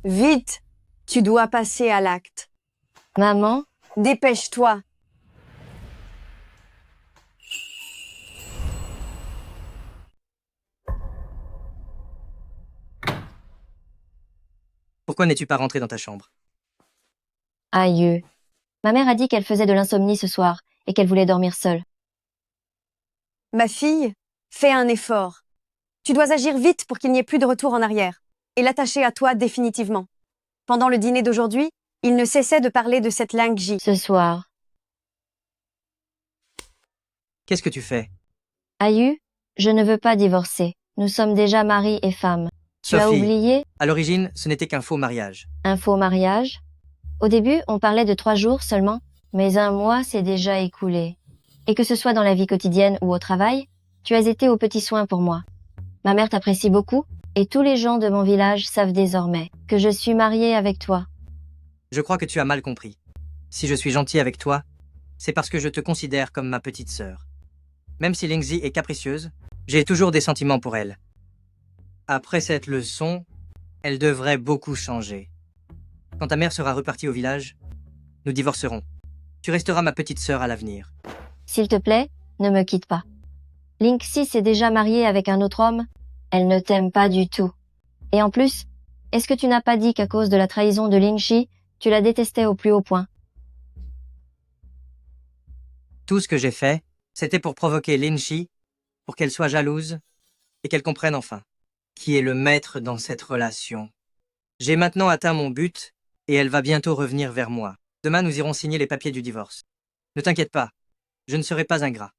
Vite, tu dois passer à l'acte. Maman? Dépêche-toi. Pourquoi n'es-tu pas rentré dans ta chambre? Aïe. Ma mère a dit qu'elle faisait de l'insomnie ce soir et qu'elle voulait dormir seule. Ma fille, fais un effort. Tu dois agir vite pour qu'il n'y ait plus de retour en arrière et l'attacher à toi définitivement. Pendant le dîner d'aujourd'hui, il ne cessait de parler de cette Lingji. Ce soir. Qu'est-ce que tu fais? Aïe, je ne veux pas divorcer. Nous sommes déjà mari et femme. Tu as Sophie, oublié à l'origine, ce n'était qu'un faux mariage. un faux mariage? Au début, on parlait de 3 jours seulement, mais 1 mois s'est déjà écoulé. Et que ce soit dans la vie quotidienne ou au travail, tu as été aux petits soins pour moi. Ma mère t'apprécie beaucoup, et tous les gens de mon village savent désormais que je suis mariée avec toi. Je crois que tu as mal compris. Si je suis gentil avec toi, c'est parce que je te considère comme ma petite sœur. Même si Lingzi est capricieuse, j'ai toujours des sentiments pour elle. Après cette leçon, elle devrait beaucoup changer. Quand ta mère sera repartie au village, nous divorcerons. Tu resteras ma petite sœur à l'avenir. S'il te plaît, ne me quitte pas. Lingxi s'est déjà mariée avec un autre homme. Elle ne t'aime pas du tout. Et en plus, est-ce que tu n'as pas dit qu'à cause de la trahison de Lingxi, tu la détestais au plus haut point? Tout ce que j'ai fait, c'était pour provoquer Lingxi, pour qu'elle soit jalouse et qu'elle comprenne enfin qui est le maître dans cette relation. J'ai maintenant atteint mon but et elle va bientôt revenir vers moi. Demain, nous irons signer les papiers du divorce. Ne t'inquiète pas, je ne serai pas ingrat.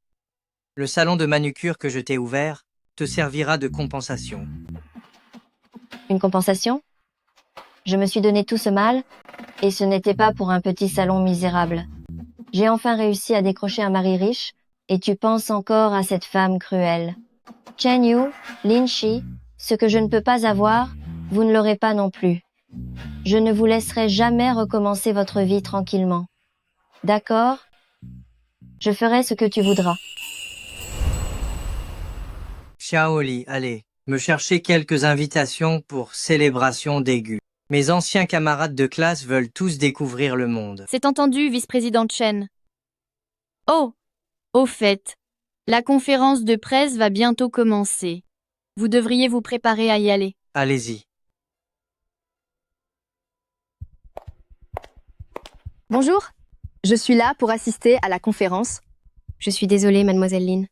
Le salon de manucure que je t'ai ouvert te servira de compensation. Une compensation? Je me suis donné tout ce mal, et ce n'était pas pour un petit salon misérable. J'ai enfin réussi à décrocher un mari riche, et tu penses encore à cette femme cruelle. Chen Yu, Lin Shi, ce que je ne peux pas avoir, vous ne l'aurez pas non plus. Je ne vous laisserai jamais recommencer votre vie tranquillement. D'accord? Je ferai ce que tu voudras. Xiaoli, allez, me chercher quelques invitations pour célébration d'aigu. Mes anciens camarades de classe veulent tous découvrir le monde. C'est entendu, vice-président Chen. Oh, au fait, la conférence de presse va bientôt commencer. Vous devriez vous préparer à y aller. Allez-y. Bonjour, je suis là pour assister à la conférence. Je suis désolée, mademoiselle Lin.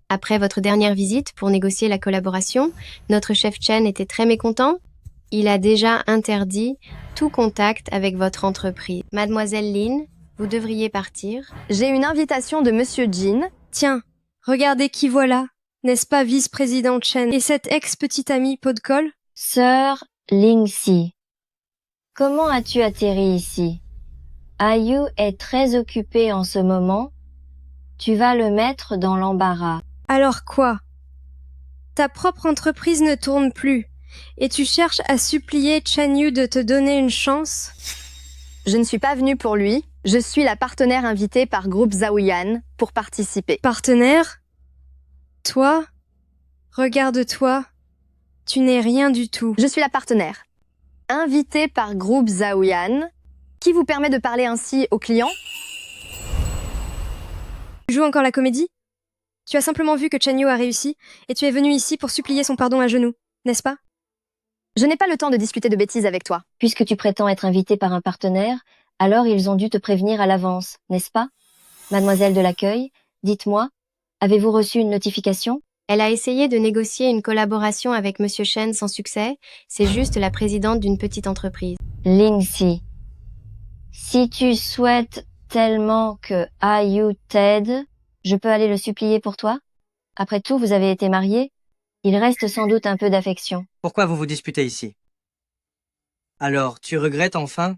Après votre dernière visite pour négocier la collaboration, notre chef Chen était très mécontent. Il a déjà interdit tout contact avec votre entreprise. Mademoiselle Lin, vous devriez partir. J'ai une invitation de Monsieur Jin. Tiens, regardez qui voilà. N'est-ce pas vice-président Chen et cette ex-petite amie pot de colle? Sœur Lingxi, comment as-tu atterri ici? Ayu est très occupé en ce moment. Tu vas le mettre dans l'embarras. Alors quoi? Ta propre entreprise ne tourne plus, et tu cherches à supplier Chen Yu de te donner une chance? Je ne suis pas venue pour lui. Je suis la partenaire invitée par Groupe Zaoyan pour participer. Partenaire? Toi? Regarde-toi. Tu n'es rien du tout. Je suis la partenaire. Invitée par Groupe Zaoyan, qui vous permet de parler ainsi aux clients? Tu joues encore la comédie? Tu as simplement vu que Chen Yu a réussi, et tu es venu ici pour supplier son pardon à genoux, n'est-ce pas? Je n'ai pas le temps de discuter de bêtises avec toi. Puisque tu prétends être invité par un partenaire, alors ils ont dû te prévenir à l'avance, n'est-ce pas? Mademoiselle de l'accueil, dites-moi, avez-vous reçu une notification? Elle a essayé de négocier une collaboration avec Monsieur Chen sans succès. C'est juste la présidente d'une petite entreprise. Lingxi, si tu souhaites tellement que Ayu t'aide, je peux aller le supplier pour toi? Après tout, vous avez été mariés. Il reste sans doute un peu d'affection. Pourquoi vous vous disputez ici? Alors, tu regrettes enfin?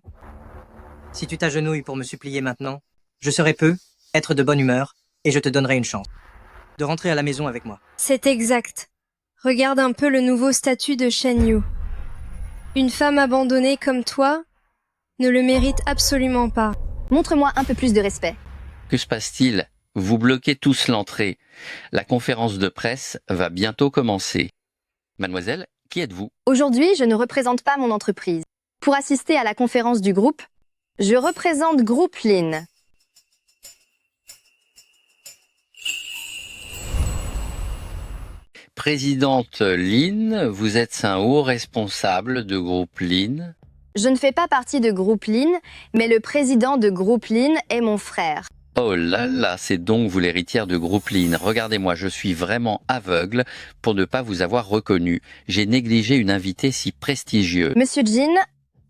Si tu t'agenouilles pour me supplier maintenant, je serai peu, être de bonne humeur, et je te donnerai une chance de rentrer à la maison avec moi. C'est exact. Regarde un peu le nouveau statut de Chen Yu. Une femme abandonnée comme toi ne le mérite absolument pas. Montre-moi un peu plus de respect. Que se passe-t-il? Vous bloquez tous l'entrée. La conférence de presse va bientôt commencer. Mademoiselle, qui êtes-vous? Aujourd'hui, je ne représente pas mon entreprise. Pour assister à la conférence du groupe, je représente Groupe Lin. Présidente Lin, vous êtes un haut responsable de groupe Lin. Je ne fais pas partie de Groupe Lin, mais le président de Groupe Lin est mon frère. Oh là là, c'est donc vous l'héritière de Groupe Lin. Regardez-moi, je suis vraiment aveugle pour ne pas vous avoir reconnu. J'ai négligé une invitée si prestigieuse. Monsieur Jin,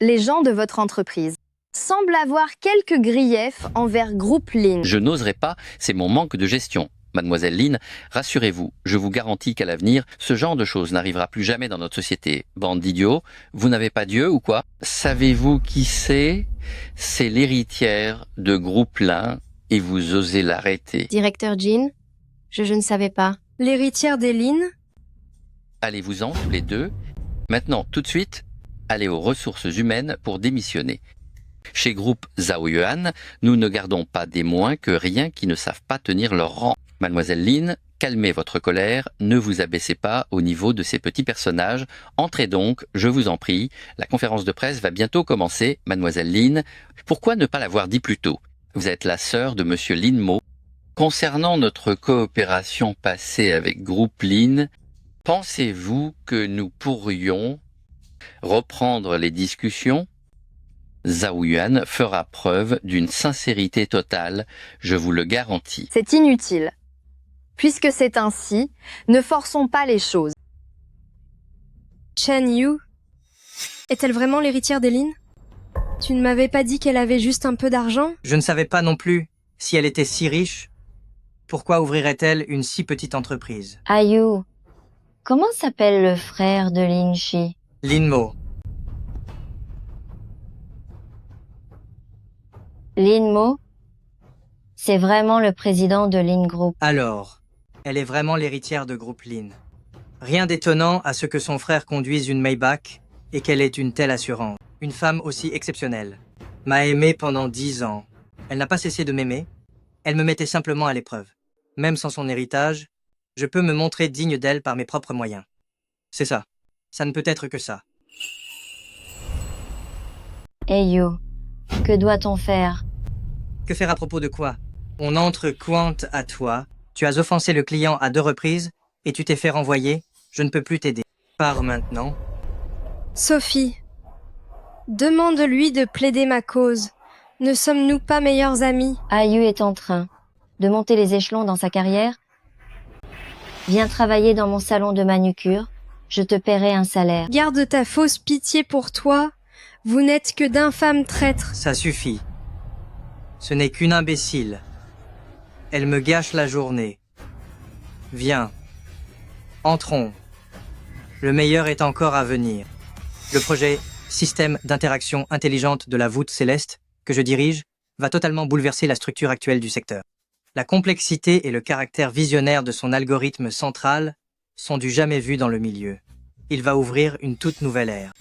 les gens de votre entreprise semblent avoir quelques griefs envers Groupe Lin. Je n'oserais pas, c'est mon manque de gestion. Mademoiselle Lin, rassurez-vous, je vous garantis qu'à l'avenir, ce genre de choses n'arrivera plus jamais dans notre société. Bande d'idiots, vous n'avez pas Dieu ou quoi? Savez-vous qui c'est? C'est l'héritière de Groupe Lin et vous osez l'arrêter. Directeur Jin, je ne savais pas. L'héritière des Lin? Allez-vous-en tous les deux. Maintenant, tout de suite, allez aux ressources humaines pour démissionner. Chez Groupe Zhao Yuan, nous ne gardons pas des moins que rien qui ne savent pas tenir leur rang. Mademoiselle Lin, calmez votre colère, ne vous abaissez pas au niveau de ces petits personnages. Entrez donc, je vous en prie. La conférence de presse va bientôt commencer. Mademoiselle Lin, pourquoi ne pas l'avoir dit plus tôt? Vous êtes la sœur de Monsieur Lin Mo. Concernant notre coopération passée avec Groupe Lin, pensez-vous que nous pourrions reprendre les discussions? Zhao Yuan fera preuve d'une sincérité totale, je vous le garantis. C'est inutile. Puisque c'est ainsi, ne forçons pas les choses. Chen Yu est-elle vraiment l'héritière des Lin? Tu ne m'avais pas dit qu'elle avait juste un peu d'argent? Je ne savais pas non plus si elle était si riche. Pourquoi ouvrirait-elle une si petite entreprise? Ayu, comment s'appelle le frère de Lin Shi? Lin Mo. Lin Mo? C'est vraiment le président de Lin Group. Alors, elle est vraiment l'héritière de Groupe Lin. Rien d'étonnant à ce que son frère conduise une Maybach et qu'elle ait une telle assurance. Une femme aussi exceptionnelle. M'a aimé pendant 10 ans. Elle n'a pas cessé de m'aimer. Elle me mettait simplement à l'épreuve. Même sans son héritage, je peux me montrer digne d'elle par mes propres moyens. C'est ça. Ça ne peut être que ça. Ayu, que doit-on faire? Que faire à propos de quoi? On entre quant à toi. Tu as offensé le client à 2 reprises et tu t'es fait renvoyer. Je ne peux plus t'aider. Pars maintenant. Sophie, demande-lui de plaider ma cause. Ne sommes-nous pas meilleurs amis? Ayu est en train de monter les échelons dans sa carrière. Viens travailler dans mon salon de manucure. Je te paierai un salaire. Garde ta fausse pitié pour toi. Vous n'êtes que d'infâmes traîtres. Ça suffit. Ce n'est qu'une imbécile. Elle me gâche la journée. Viens. Entrons. Le meilleur est encore à venir. Le projet Système d'interaction intelligente de la voûte céleste que je dirige va totalement bouleverser la structure actuelle du secteur. La complexité et le caractère visionnaire de son algorithme central sont du jamais vu dans le milieu. Il va ouvrir une toute nouvelle ère.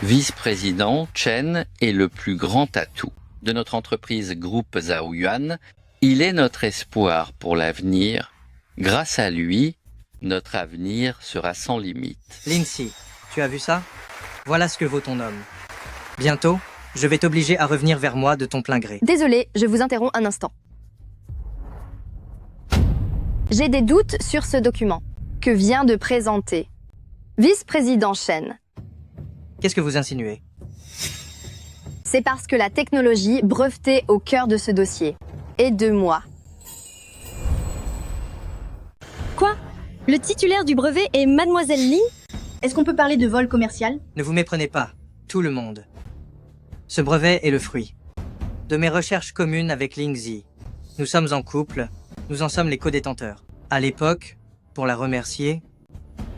Vice-président, Chen est le plus grand atout de notre entreprise Groupe Zhao Yuan. Il est notre espoir pour l'avenir. Grâce à lui, notre avenir sera sans limite. Lingxi, tu as vu ça? Voilà ce que vaut ton homme. Bientôt, je vais t'obliger à revenir vers moi de ton plein gré. Désolé, je vous interromps un instant. J'ai des doutes sur ce document que vient de présenter Vice-président Chen. Qu'est-ce que vous insinuez? C'est parce que la technologie brevetée au cœur de ce dossier est de moi. Quoi? Le titulaire du brevet est Mademoiselle Lin? Est-ce qu'on peut parler de vol commercial? Ne vous méprenez pas, tout le monde. Ce brevet est le fruit de mes recherches communes avec Lingxi. Nous sommes en couple, nous en sommes les co-détenteurs. À l'époque, pour la remercier,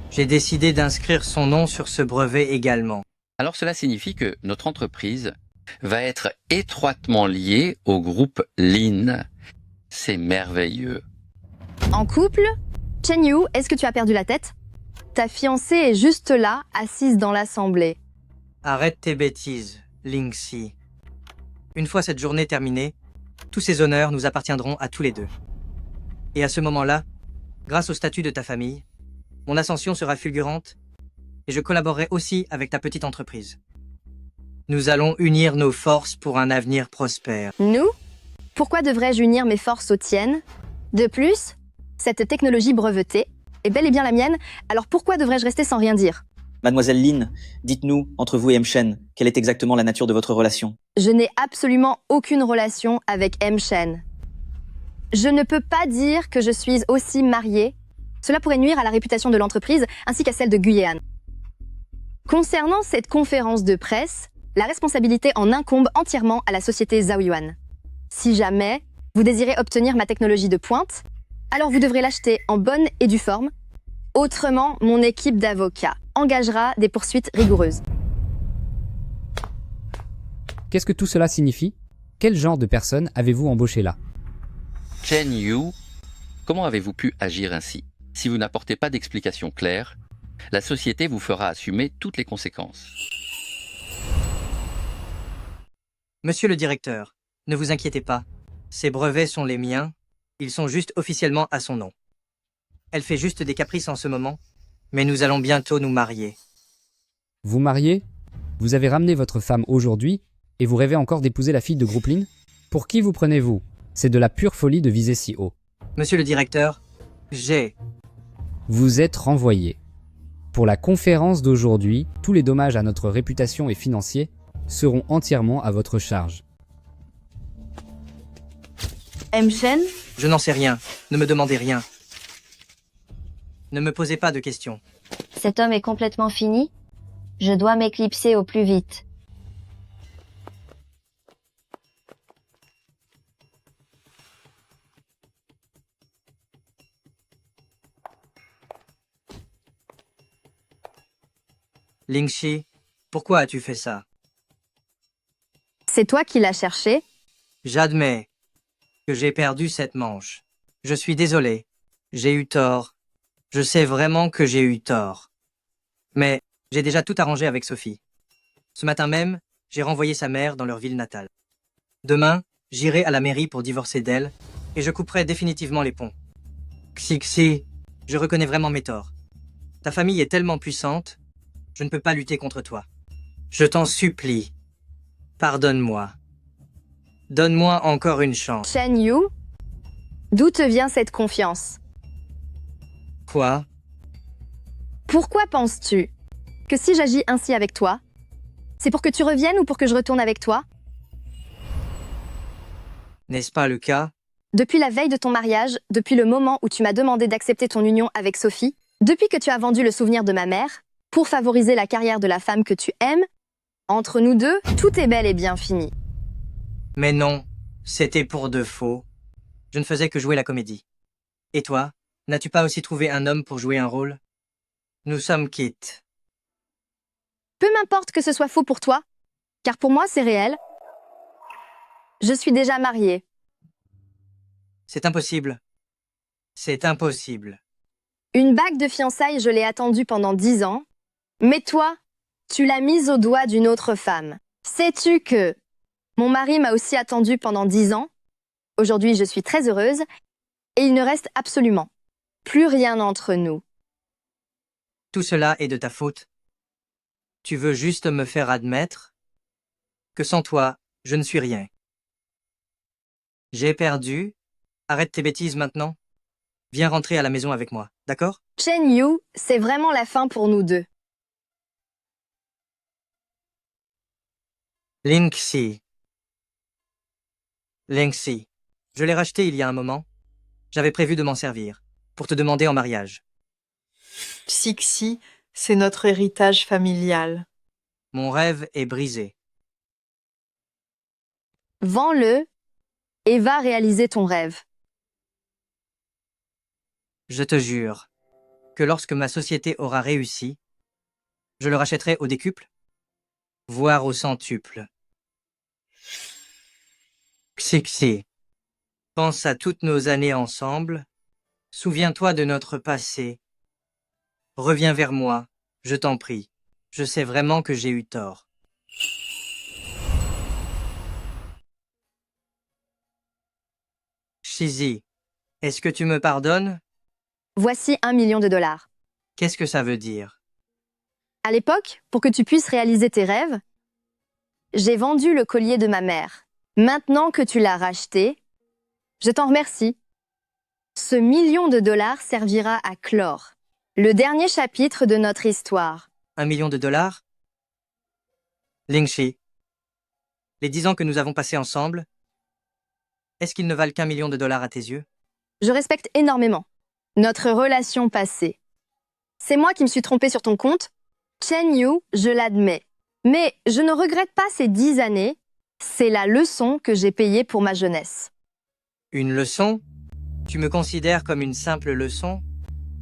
j'ai décidé d'inscrire son nom sur ce brevet également. Alors cela signifie que notre entreprise va être étroitement liée au groupe Lin. C'est merveilleux. En couple? Chen Yu, est-ce que tu as perdu la tête? Ta fiancée est juste là, assise dans l'assemblée. Arrête tes bêtises, Lingxi. Une fois cette journée terminée, tous ces honneurs nous appartiendront à tous les deux. Et à ce moment-là, grâce au statut de ta famille, mon ascension sera fulgurante et je collaborerai aussi avec ta petite entreprise. Nous allons unir nos forces pour un avenir prospère. Nous? Pourquoi devrais-je unir mes forces aux tiennes? De plus, cette technologie brevetée est bel et bien la mienne, alors pourquoi devrais-je rester sans rien dire? Mademoiselle Lin, dites-nous, entre vous et M. Shen, quelle est exactement la nature de votre relation? Je n'ai absolument aucune relation avec M. Shen. Je ne peux pas dire que je suis aussi mariée. Cela pourrait nuire à la réputation de l'entreprise ainsi qu'à celle de Guyehan. Concernant cette conférence de presse, la responsabilité en incombe entièrement à la société Zhaoyuan. Si jamais vous désirez obtenir ma technologie de pointe, alors vous devrez l'acheter en bonne et due forme. Autrement, mon équipe d'avocats engagera des poursuites rigoureuses. Qu'est-ce que tout cela signifie? Quel genre de personne avez-vous embauché là? Chen Yu, comment avez-vous pu agir ainsi? Si vous n'apportez pas d'explication claire, la société vous fera assumer toutes les conséquences. Monsieur le directeur, ne vous inquiétez pas. Ces brevets sont les miens. Ils sont juste officiellement à son nom. Elle fait juste des caprices en ce moment, mais nous allons bientôt nous marier. Vous mariez? Vous avez ramené votre femme aujourd'hui et vous rêvez encore d'épouser la fille de Groupe Lin? Pour qui vous prenez-vous? C'est de la pure folie de viser si haut. Monsieur le directeur, Vous êtes renvoyé. Pour la conférence d'aujourd'hui, tous les dommages à notre réputation et financiers seront entièrement à votre charge. M. Shen? Je n'en sais rien. Ne me demandez rien. Ne me posez pas de questions. Cet homme est complètement fini? Je dois m'éclipser au plus vite. Lingxi, pourquoi as-tu fait ça? C'est toi qui l'as cherché? J'admets que j'ai perdu cette manche. Je suis désolé. J'ai eu tort. Je sais vraiment que j'ai eu tort. Mais j'ai déjà tout arrangé avec Sophie. Ce matin même, j'ai renvoyé sa mère dans leur ville natale. Demain, j'irai à la mairie pour divorcer d'elle et je couperai définitivement les ponts. Xixi, je reconnais vraiment mes torts. Ta famille est tellement puissante, je ne peux pas lutter contre toi. Je t'en supplie. Pardonne-moi. Donne-moi encore une chance. Chen Yu, d'où te vient cette confiance? Quoi? Pourquoi penses-tu que si j'agis ainsi avec toi, c'est pour que tu reviennes ou pour que je retourne avec toi? N'est-ce pas le cas? Depuis la veille de ton mariage, depuis le moment où tu m'as demandé d'accepter ton union avec Sophie, depuis que tu as vendu le souvenir de ma mère, pour favoriser la carrière de la femme que tu aimes, entre nous deux, tout est bel et bien fini. Mais non, c'était pour de faux. Je ne faisais que jouer la comédie. Et toi, n'as-tu pas aussi trouvé un homme pour jouer un rôle? Nous sommes quittes. Peu m'importe que ce soit faux pour toi, car pour moi c'est réel. Je suis déjà mariée. C'est impossible. C'est impossible. Une bague de fiançailles, je l'ai attendue pendant 10 ans. Mais toi, tu l'as mise au doigt d'une autre femme. Sais-tu que mon mari m'a aussi attendue pendant 10 ans? Aujourd'hui, je suis très heureuse et il ne reste absolument plus rien entre nous. Tout cela est de ta faute. Tu veux juste me faire admettre que sans toi, je ne suis rien. J'ai perdu. Arrête tes bêtises maintenant. Viens rentrer à la maison avec moi, d'accord? Chen Yu, c'est vraiment la fin pour nous deux. Lingxi. Lingxi. Je l'ai racheté il y a un moment. J'avais prévu de m'en servir, pour te demander en mariage. Xixi, c'est notre héritage familial. Mon rêve est brisé. Vends-le et va réaliser ton rêve. Je te jure que lorsque ma société aura réussi, je le rachèterai au décuple, voire au centuple. Xixi, pense à toutes nos années ensemble, souviens-toi de notre passé. Reviens vers moi, je t'en prie. Je sais vraiment que j'ai eu tort. Shizi, est-ce que tu me pardonnes? Voici $1 million. Qu'est-ce que ça veut dire? À l'époque, pour que tu puisses réaliser tes rêves, j'ai vendu le collier de ma mère. Maintenant que tu l'as racheté, je t'en remercie. Ce $1 million servira à clore le dernier chapitre de notre histoire. 1 million de dollars? Lingxi, les 10 ans que nous avons passés ensemble, est-ce qu'ils ne valent qu'1 million de dollars à tes yeux? Je respecte énormément notre relation passée. C'est moi qui me suis trompée sur ton compte. Chen Yu, je l'admets. Mais je ne regrette pas ces 10 années. C'est la leçon que j'ai payée pour ma jeunesse. Une leçon? Tu me considères comme une simple leçon?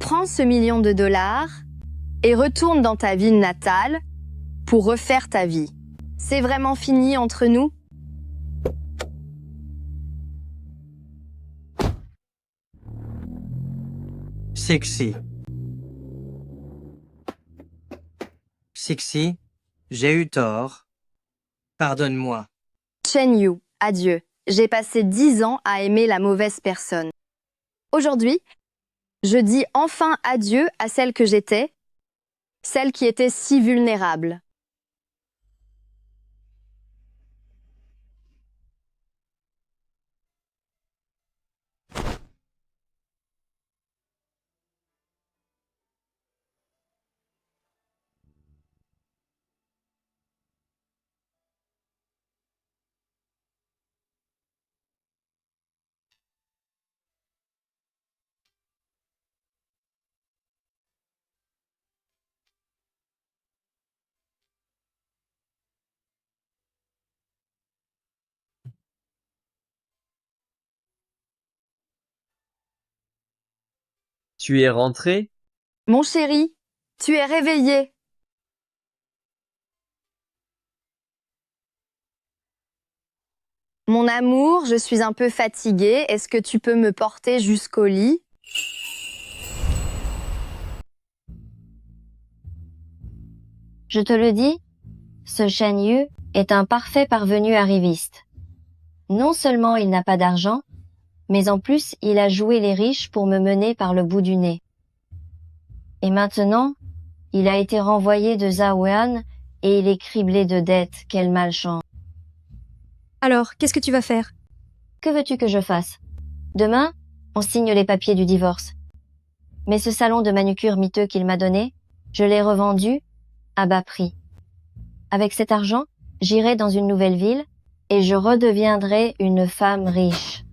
Prends ce million de dollars et retourne dans ta ville natale pour refaire ta vie. C'est vraiment fini entre nous? Sixi. Sixi, j'ai eu tort. Pardonne-moi. Chen Yu, adieu. J'ai passé 10 ans à aimer la mauvaise personne. Aujourd'hui, je dis enfin adieu à celle que j'étais, celle qui était si vulnérable. Tu es rentré? Mon chéri, tu es réveillé. Mon amour, je suis un peu fatiguée. Est-ce que tu peux me porter jusqu'au lit? Je te le dis, ce Shen Yu est un parfait parvenu arriviste. Non seulement il n'a pas d'argent, mais en plus il a joué les riches pour me mener par le bout du nez. Et maintenant, il a été renvoyé de Zaoan et il est criblé de dettes. Quelle malchance. Alors, qu'est-ce que tu vas faire? Que veux-tu que je fasse? Demain, on signe les papiers du divorce. Mais ce salon de manucure miteux qu'il m'a donné, je l'ai revendu à bas prix. Avec cet argent, j'irai dans une nouvelle ville et je redeviendrai une femme riche.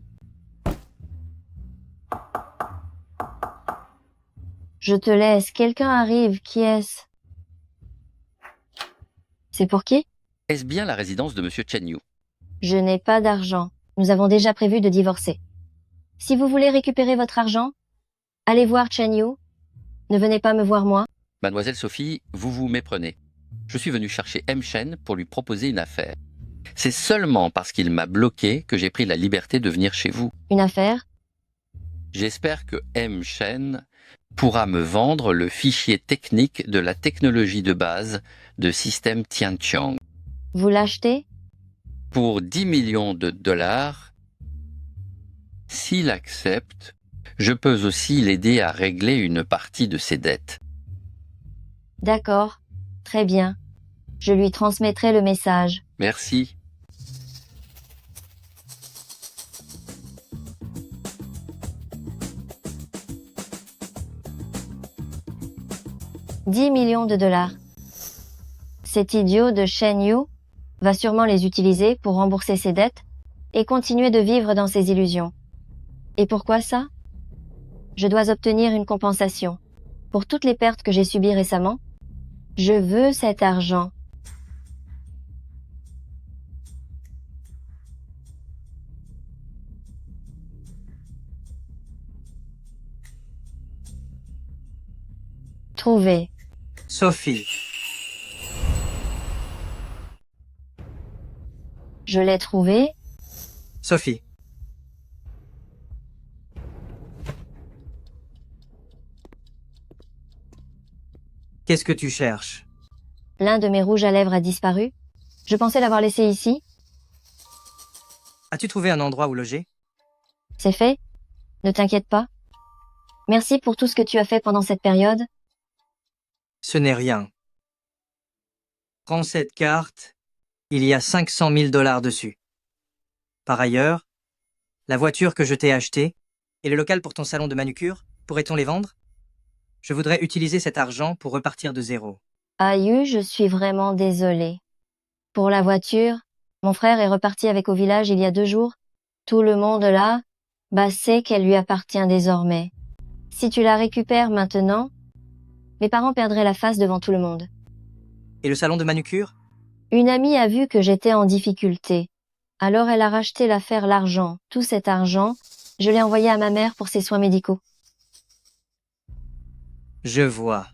Je te laisse. Quelqu'un arrive. Qui est-ce? C'est pour qui? Est-ce bien la résidence de Monsieur Chen Yu? Je n'ai pas d'argent. Nous avons déjà prévu de divorcer. Si vous voulez récupérer votre argent, allez voir Chen Yu. Ne venez pas me voir moi. Mademoiselle Sophie, vous vous méprenez. Je suis venu chercher M. Shen pour lui proposer une affaire. C'est seulement parce qu'il m'a bloqué que j'ai pris la liberté de venir chez vous. Une affaire? J'espère que M. Shen pourra me vendre le fichier technique de la technologie de base de système Tianqiang. Vous l'achetez? Pour 10 millions de dollars, s'il accepte, je peux aussi l'aider à régler une partie de ses dettes. D'accord. Très bien. Je lui transmettrai le message. Merci. « 10 millions de dollars. Cet idiot de Shen Yu va sûrement les utiliser pour rembourser ses dettes et continuer de vivre dans ses illusions. Et pourquoi ça? Je dois obtenir une compensation. Pour toutes les pertes que j'ai subies récemment, je veux cet argent. Trouvé. Sophie. Je l'ai trouvé. Sophie. Qu'est-ce que tu cherches? L'un de mes rouges à lèvres a disparu. Je pensais l'avoir laissé ici. As-tu trouvé un endroit où loger? C'est fait. Ne t'inquiète pas. Merci pour tout ce que tu as fait pendant cette période. Ce n'est rien. Prends cette carte. Il y a 500 000 dollars dessus. Par ailleurs, la voiture que je t'ai achetée et le local pour ton salon de manucure, pourrait-on les vendre? Je voudrais utiliser cet argent pour repartir de zéro. Ayu, je suis vraiment désolée. Pour la voiture, mon frère est reparti avec au village il y a 2 jours. Tout le monde là, sait qu'elle lui appartient désormais. Si tu la récupères maintenant, mes parents perdraient la face devant tout le monde. Et le salon de manucure? Une amie a vu que j'étais en difficulté. Alors elle a racheté l'affaire l'argent. Tout cet argent, je l'ai envoyé à ma mère pour ses soins médicaux. Je vois.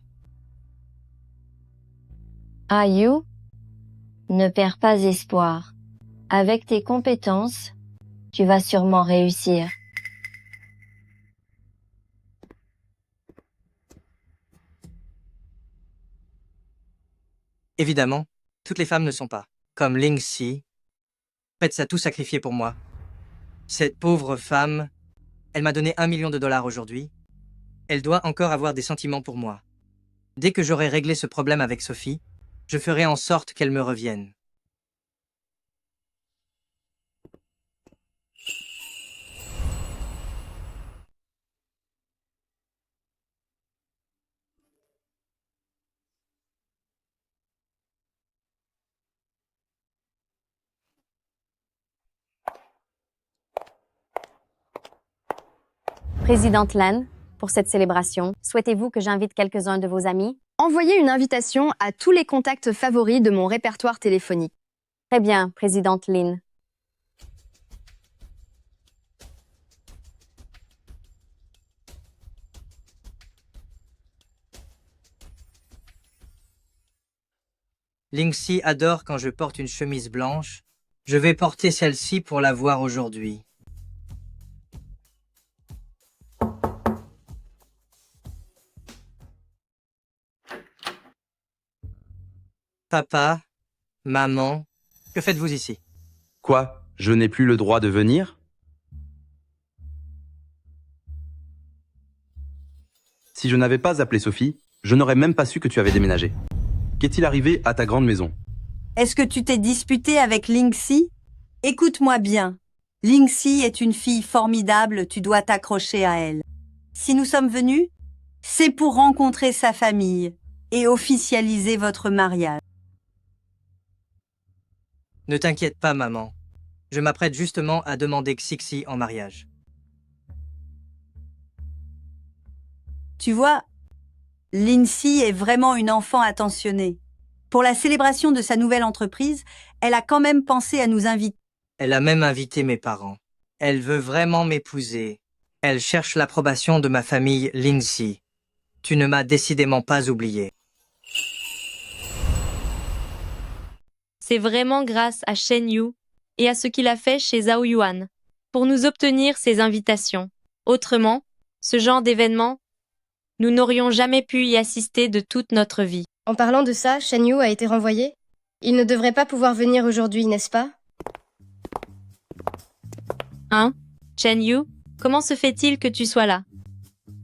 Ayu, ne perds pas espoir. Avec tes compétences, tu vas sûrement réussir. Évidemment, toutes les femmes ne sont pas, comme Ling Si, prête à tout sacrifier pour moi. Cette pauvre femme, elle m'a donné $1 million aujourd'hui. Elle doit encore avoir des sentiments pour moi. Dès que j'aurai réglé ce problème avec Sophie, je ferai en sorte qu'elle me revienne. Présidente Lan, pour cette célébration, souhaitez-vous que j'invite quelques-uns de vos amis? Envoyez une invitation à tous les contacts favoris de mon répertoire téléphonique. Très bien, Présidente Lin. Ling Si adore quand je porte une chemise blanche. Je vais porter celle-ci pour la voir aujourd'hui. Papa, maman, que faites-vous ici? Quoi? Je n'ai plus le droit de venir? Si je n'avais pas appelé Sophie, je n'aurais même pas su que tu avais déménagé. Qu'est-il arrivé à ta grande maison? Est-ce que tu t'es disputé avec Ling Si? Écoute-moi bien. Ling Si est une fille formidable, tu dois t'accrocher à elle. Si nous sommes venus, c'est pour rencontrer sa famille et officialiser votre mariage. Ne t'inquiète pas, maman. Je m'apprête justement à demander Xixi en mariage. Tu vois, Ling Si est vraiment une enfant attentionnée. Pour la célébration de sa nouvelle entreprise, elle a quand même pensé à nous inviter. Elle a même invité mes parents. Elle veut vraiment m'épouser. Elle cherche l'approbation de ma famille Ling Si. Tu ne m'as décidément pas oublié. C'est vraiment grâce à Shen Yu et à ce qu'il a fait chez Zhao Yuan pour nous obtenir ces invitations. Autrement, ce genre d'événement, nous n'aurions jamais pu y assister de toute notre vie. En parlant de ça, Shen Yu a été renvoyé. Il ne devrait pas pouvoir venir aujourd'hui, n'est-ce pas? Hein? Shen Yu, comment se fait-il que tu sois là?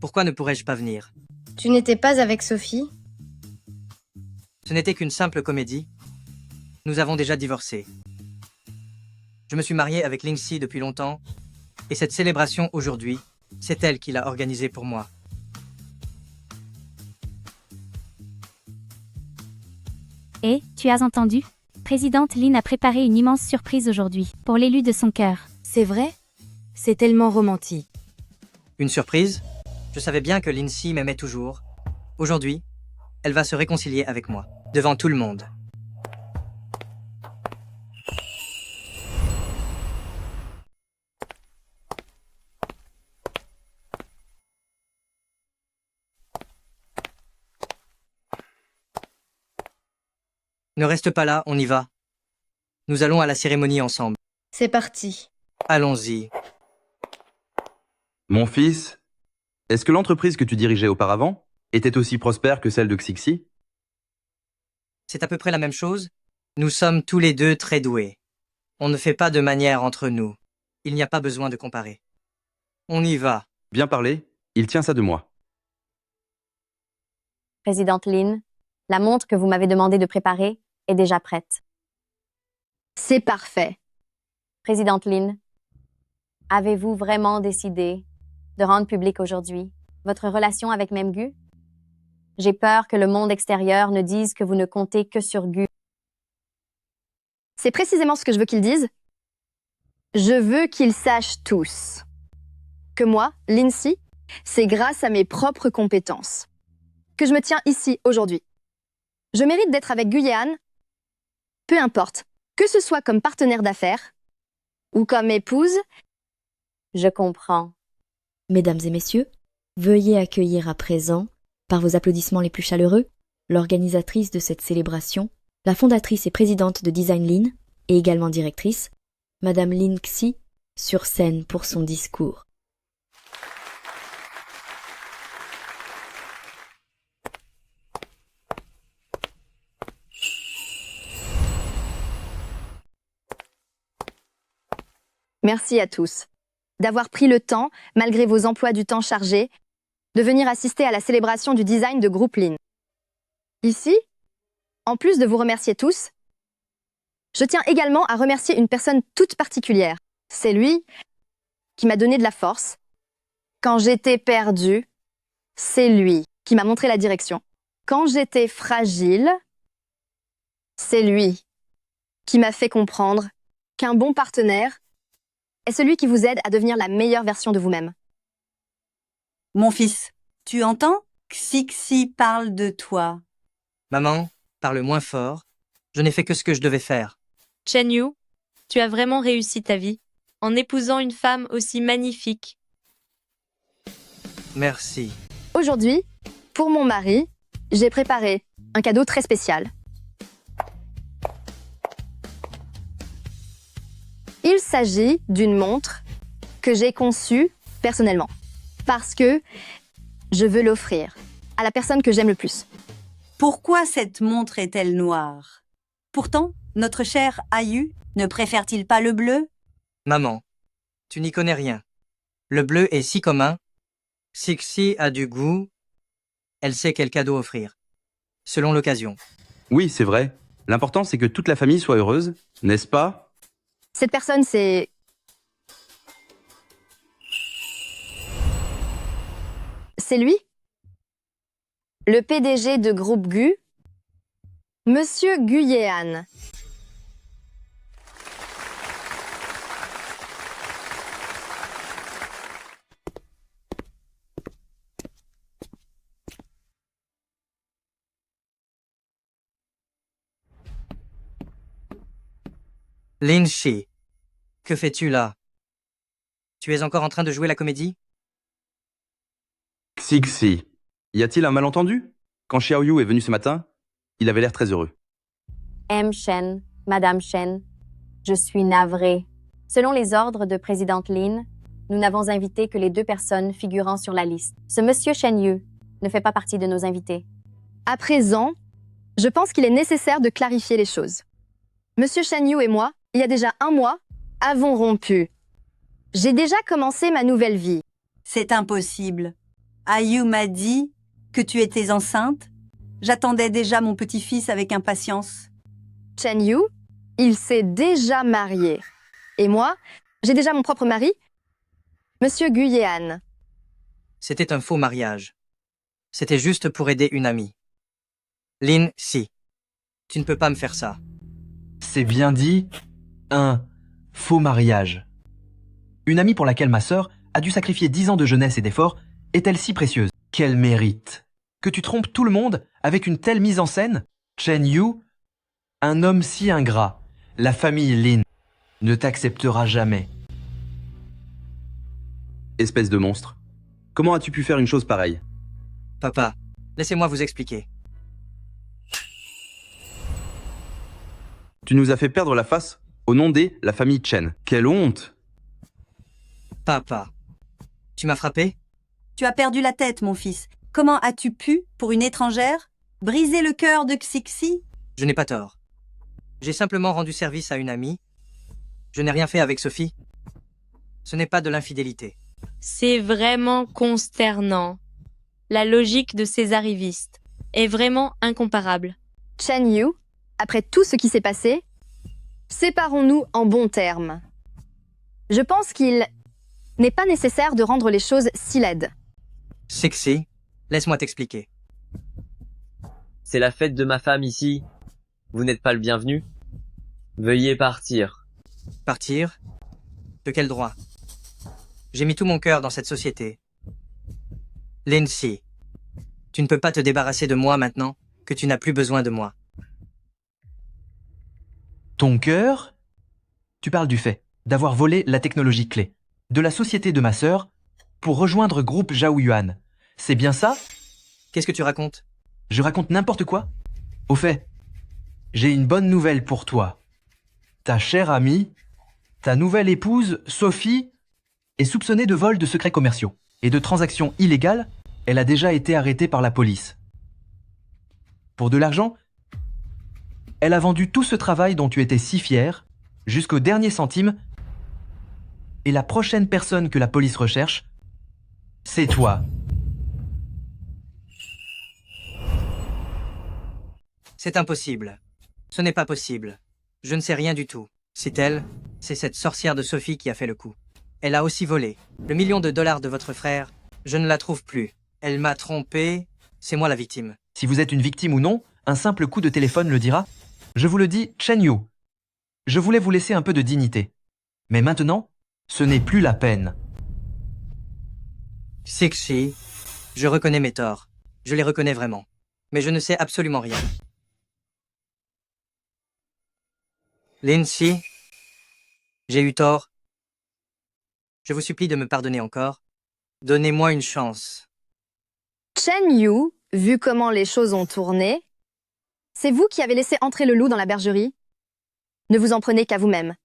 Pourquoi ne pourrais-je pas venir? Tu n'étais pas avec Sophie? Ce n'était qu'une simple comédie. Nous avons déjà divorcé. Je me suis marié avec Ling Si depuis longtemps, et cette célébration aujourd'hui, c'est elle qui l'a organisée pour moi. Et, tu as entendu? Présidente Lin a préparé une immense surprise aujourd'hui, pour l'élu de son cœur. C'est vrai? C'est tellement romantique. Une surprise? Je savais bien que Ling Si m'aimait toujours. Aujourd'hui, elle va se réconcilier avec moi, devant tout le monde. Ne reste pas là, on y va. Nous allons à la cérémonie ensemble. C'est parti. Allons-y. Mon fils, est-ce que l'entreprise que tu dirigeais auparavant était aussi prospère que celle de Xixi? C'est à peu près la même chose. Nous sommes tous les deux très doués. On ne fait pas de manière entre nous. Il n'y a pas besoin de comparer. On y va. Bien parlé, il tient ça de moi. Présidente Lin, la montre que vous m'avez demandé de préparer est déjà prête. C'est parfait. Présidente Lin, avez-vous vraiment décidé de rendre public aujourd'hui votre relation avec Memgu? J'ai peur que le monde extérieur ne dise que vous ne comptez que sur Gu. C'est précisément ce que je veux qu'ils disent. Je veux qu'ils sachent tous que moi, Lindsay, c'est grâce à mes propres compétences que je me tiens ici aujourd'hui. Je mérite d'être avec Guyéane, peu importe, que ce soit comme partenaire d'affaires ou comme épouse. Je comprends. Mesdames et messieurs, veuillez accueillir à présent, par vos applaudissements les plus chaleureux, l'organisatrice de cette célébration, la fondatrice et présidente de Design Lin, et également directrice, Madame Lin Xi, sur scène pour son discours. Merci à tous d'avoir pris le temps, malgré vos emplois du temps chargés, de venir assister à la célébration du design de Groupe Lin. Ici, en plus de vous remercier tous, je tiens également à remercier une personne toute particulière. C'est lui qui m'a donné de la force. Quand j'étais perdue, c'est lui qui m'a montré la direction. Quand j'étais fragile, c'est lui qui m'a fait comprendre qu'un bon partenaire est celui qui vous aide à devenir la meilleure version de vous-même. Mon fils, tu entends? Xixi parle de toi. Maman, parle moins fort. Je n'ai fait que ce que je devais faire. Chen Yu, tu as vraiment réussi ta vie en épousant une femme aussi magnifique. Merci. Aujourd'hui, pour mon mari, j'ai préparé un cadeau très spécial. Il s'agit d'une montre que j'ai conçue personnellement parce que je veux l'offrir à la personne que j'aime le plus. Pourquoi cette montre est-elle noire? Pourtant, notre cher Ayu ne préfère-t-il pas le bleu? Maman, tu n'y connais rien. Le bleu est si commun. Sixi a du goût. Elle sait quel cadeau offrir, selon l'occasion. Oui, c'est vrai. L'important, c'est que toute la famille soit heureuse, n'est-ce pas? Cette personne, c'est... C'est lui? Le PDG de Groupe Gu, Monsieur Guyéane. Lin Shi, que fais-tu là? Tu es encore en train de jouer la comédie? Xixi, y a-t-il un malentendu? Quand Xiaoyu est venu ce matin, il avait l'air très heureux. M. Shen, Madame Shen, je suis navrée. Selon les ordres de Présidente Lin, nous n'avons invité que les 2 personnes figurant sur la liste. Ce Monsieur Shen Yu ne fait pas partie de nos invités. À présent, je pense qu'il est nécessaire de clarifier les choses. Monsieur Shen Yu et moi, il y a déjà 1 mois, avons rompu. J'ai déjà commencé ma nouvelle vie. C'est impossible. Ayu m'a dit que tu étais enceinte. J'attendais déjà mon petit-fils avec impatience. Chen Yu, il s'est déjà marié. Et moi, j'ai déjà mon propre mari, Monsieur Guyéane. C'était un faux mariage. C'était juste pour aider une amie. Lin Si, tu ne peux pas me faire ça. C'est bien dit, un faux mariage. Une amie pour laquelle ma sœur a dû sacrifier 10 ans de jeunesse et d'efforts est-elle si précieuse? Quel mérite! Que tu trompes tout le monde avec une telle mise en scène? Chen Yu, un homme si ingrat, la famille Lin ne t'acceptera jamais. Espèce de monstre. Comment as-tu pu faire une chose pareille? Papa, laissez-moi vous expliquer. Tu nous as fait perdre la face au nom des la famille Chen. Quelle honte! Papa, tu m'as frappé? Tu as perdu la tête, mon fils. Comment as-tu pu, pour une étrangère, briser le cœur de Xixi? Je n'ai pas tort. J'ai simplement rendu service à une amie. Je n'ai rien fait avec Sophie. Ce n'est pas de l'infidélité. C'est vraiment consternant. La logique de ces arrivistes est vraiment incomparable. Chen Yu, après tout ce qui s'est passé, séparons-nous en bons termes. Je pense qu'il n'est pas nécessaire de rendre les choses si laides. Sexy, laisse-moi t'expliquer. C'est la fête de ma femme ici. Vous n'êtes pas le bienvenu. Veuillez partir. Partir? De quel droit? J'ai mis tout mon cœur dans cette société. Lindsay, tu ne peux pas te débarrasser de moi maintenant que tu n'as plus besoin de moi. Ton cœur? Tu parles du fait d'avoir volé la technologie clé de la société de ma sœur pour rejoindre groupe Zhaoyuan. C'est bien ça? Qu'est-ce que tu racontes? Je raconte n'importe quoi? Au fait, j'ai une bonne nouvelle pour toi. Ta chère amie, ta nouvelle épouse, Sophie, est soupçonnée de vol de secrets commerciaux et de transactions illégales. Elle a déjà été arrêtée par la police. Pour de l'argent, elle a vendu tout ce travail dont tu étais si fier, jusqu'au dernier centime, et la prochaine personne que la police recherche, c'est toi. C'est impossible. Ce n'est pas possible. Je ne sais rien du tout. C'est elle, c'est cette sorcière de Sophie qui a fait le coup. Elle a aussi volé. Le $1 000 000 de votre frère, je ne la trouve plus. Elle m'a trompé, c'est moi la victime. Si vous êtes une victime ou non, un simple coup de téléphone le dira. Je vous le dis, Chen Yu. Je voulais vous laisser un peu de dignité. Mais maintenant, ce n'est plus la peine. Sixi, je reconnais mes torts. Je les reconnais vraiment. Mais je ne sais absolument rien. Lindsay, j'ai eu tort. Je vous supplie de me pardonner encore. Donnez-moi une chance. Chen Yu, vu comment les choses ont tourné, c'est vous qui avez laissé entrer le loup dans la bergerie? Ne vous en prenez qu'à vous-même.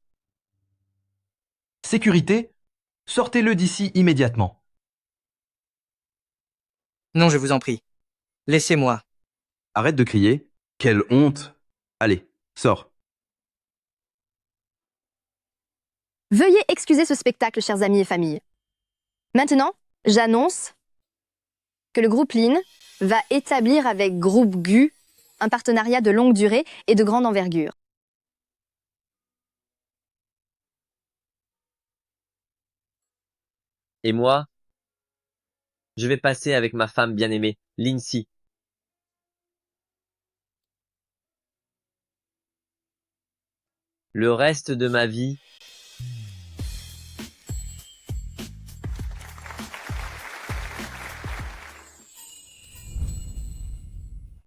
Sécurité, sortez-le d'ici immédiatement. Non, je vous en prie. Laissez-moi. Arrête de crier. Quelle honte. Allez, sors. Veuillez excuser ce spectacle, chers amis et familles. Maintenant, j'annonce que le groupe Lin va établir avec Groupe Gu un partenariat de longue durée et de grande envergure. Et moi, je vais passer avec ma femme bien-aimée, Lindsay. Le reste de ma vie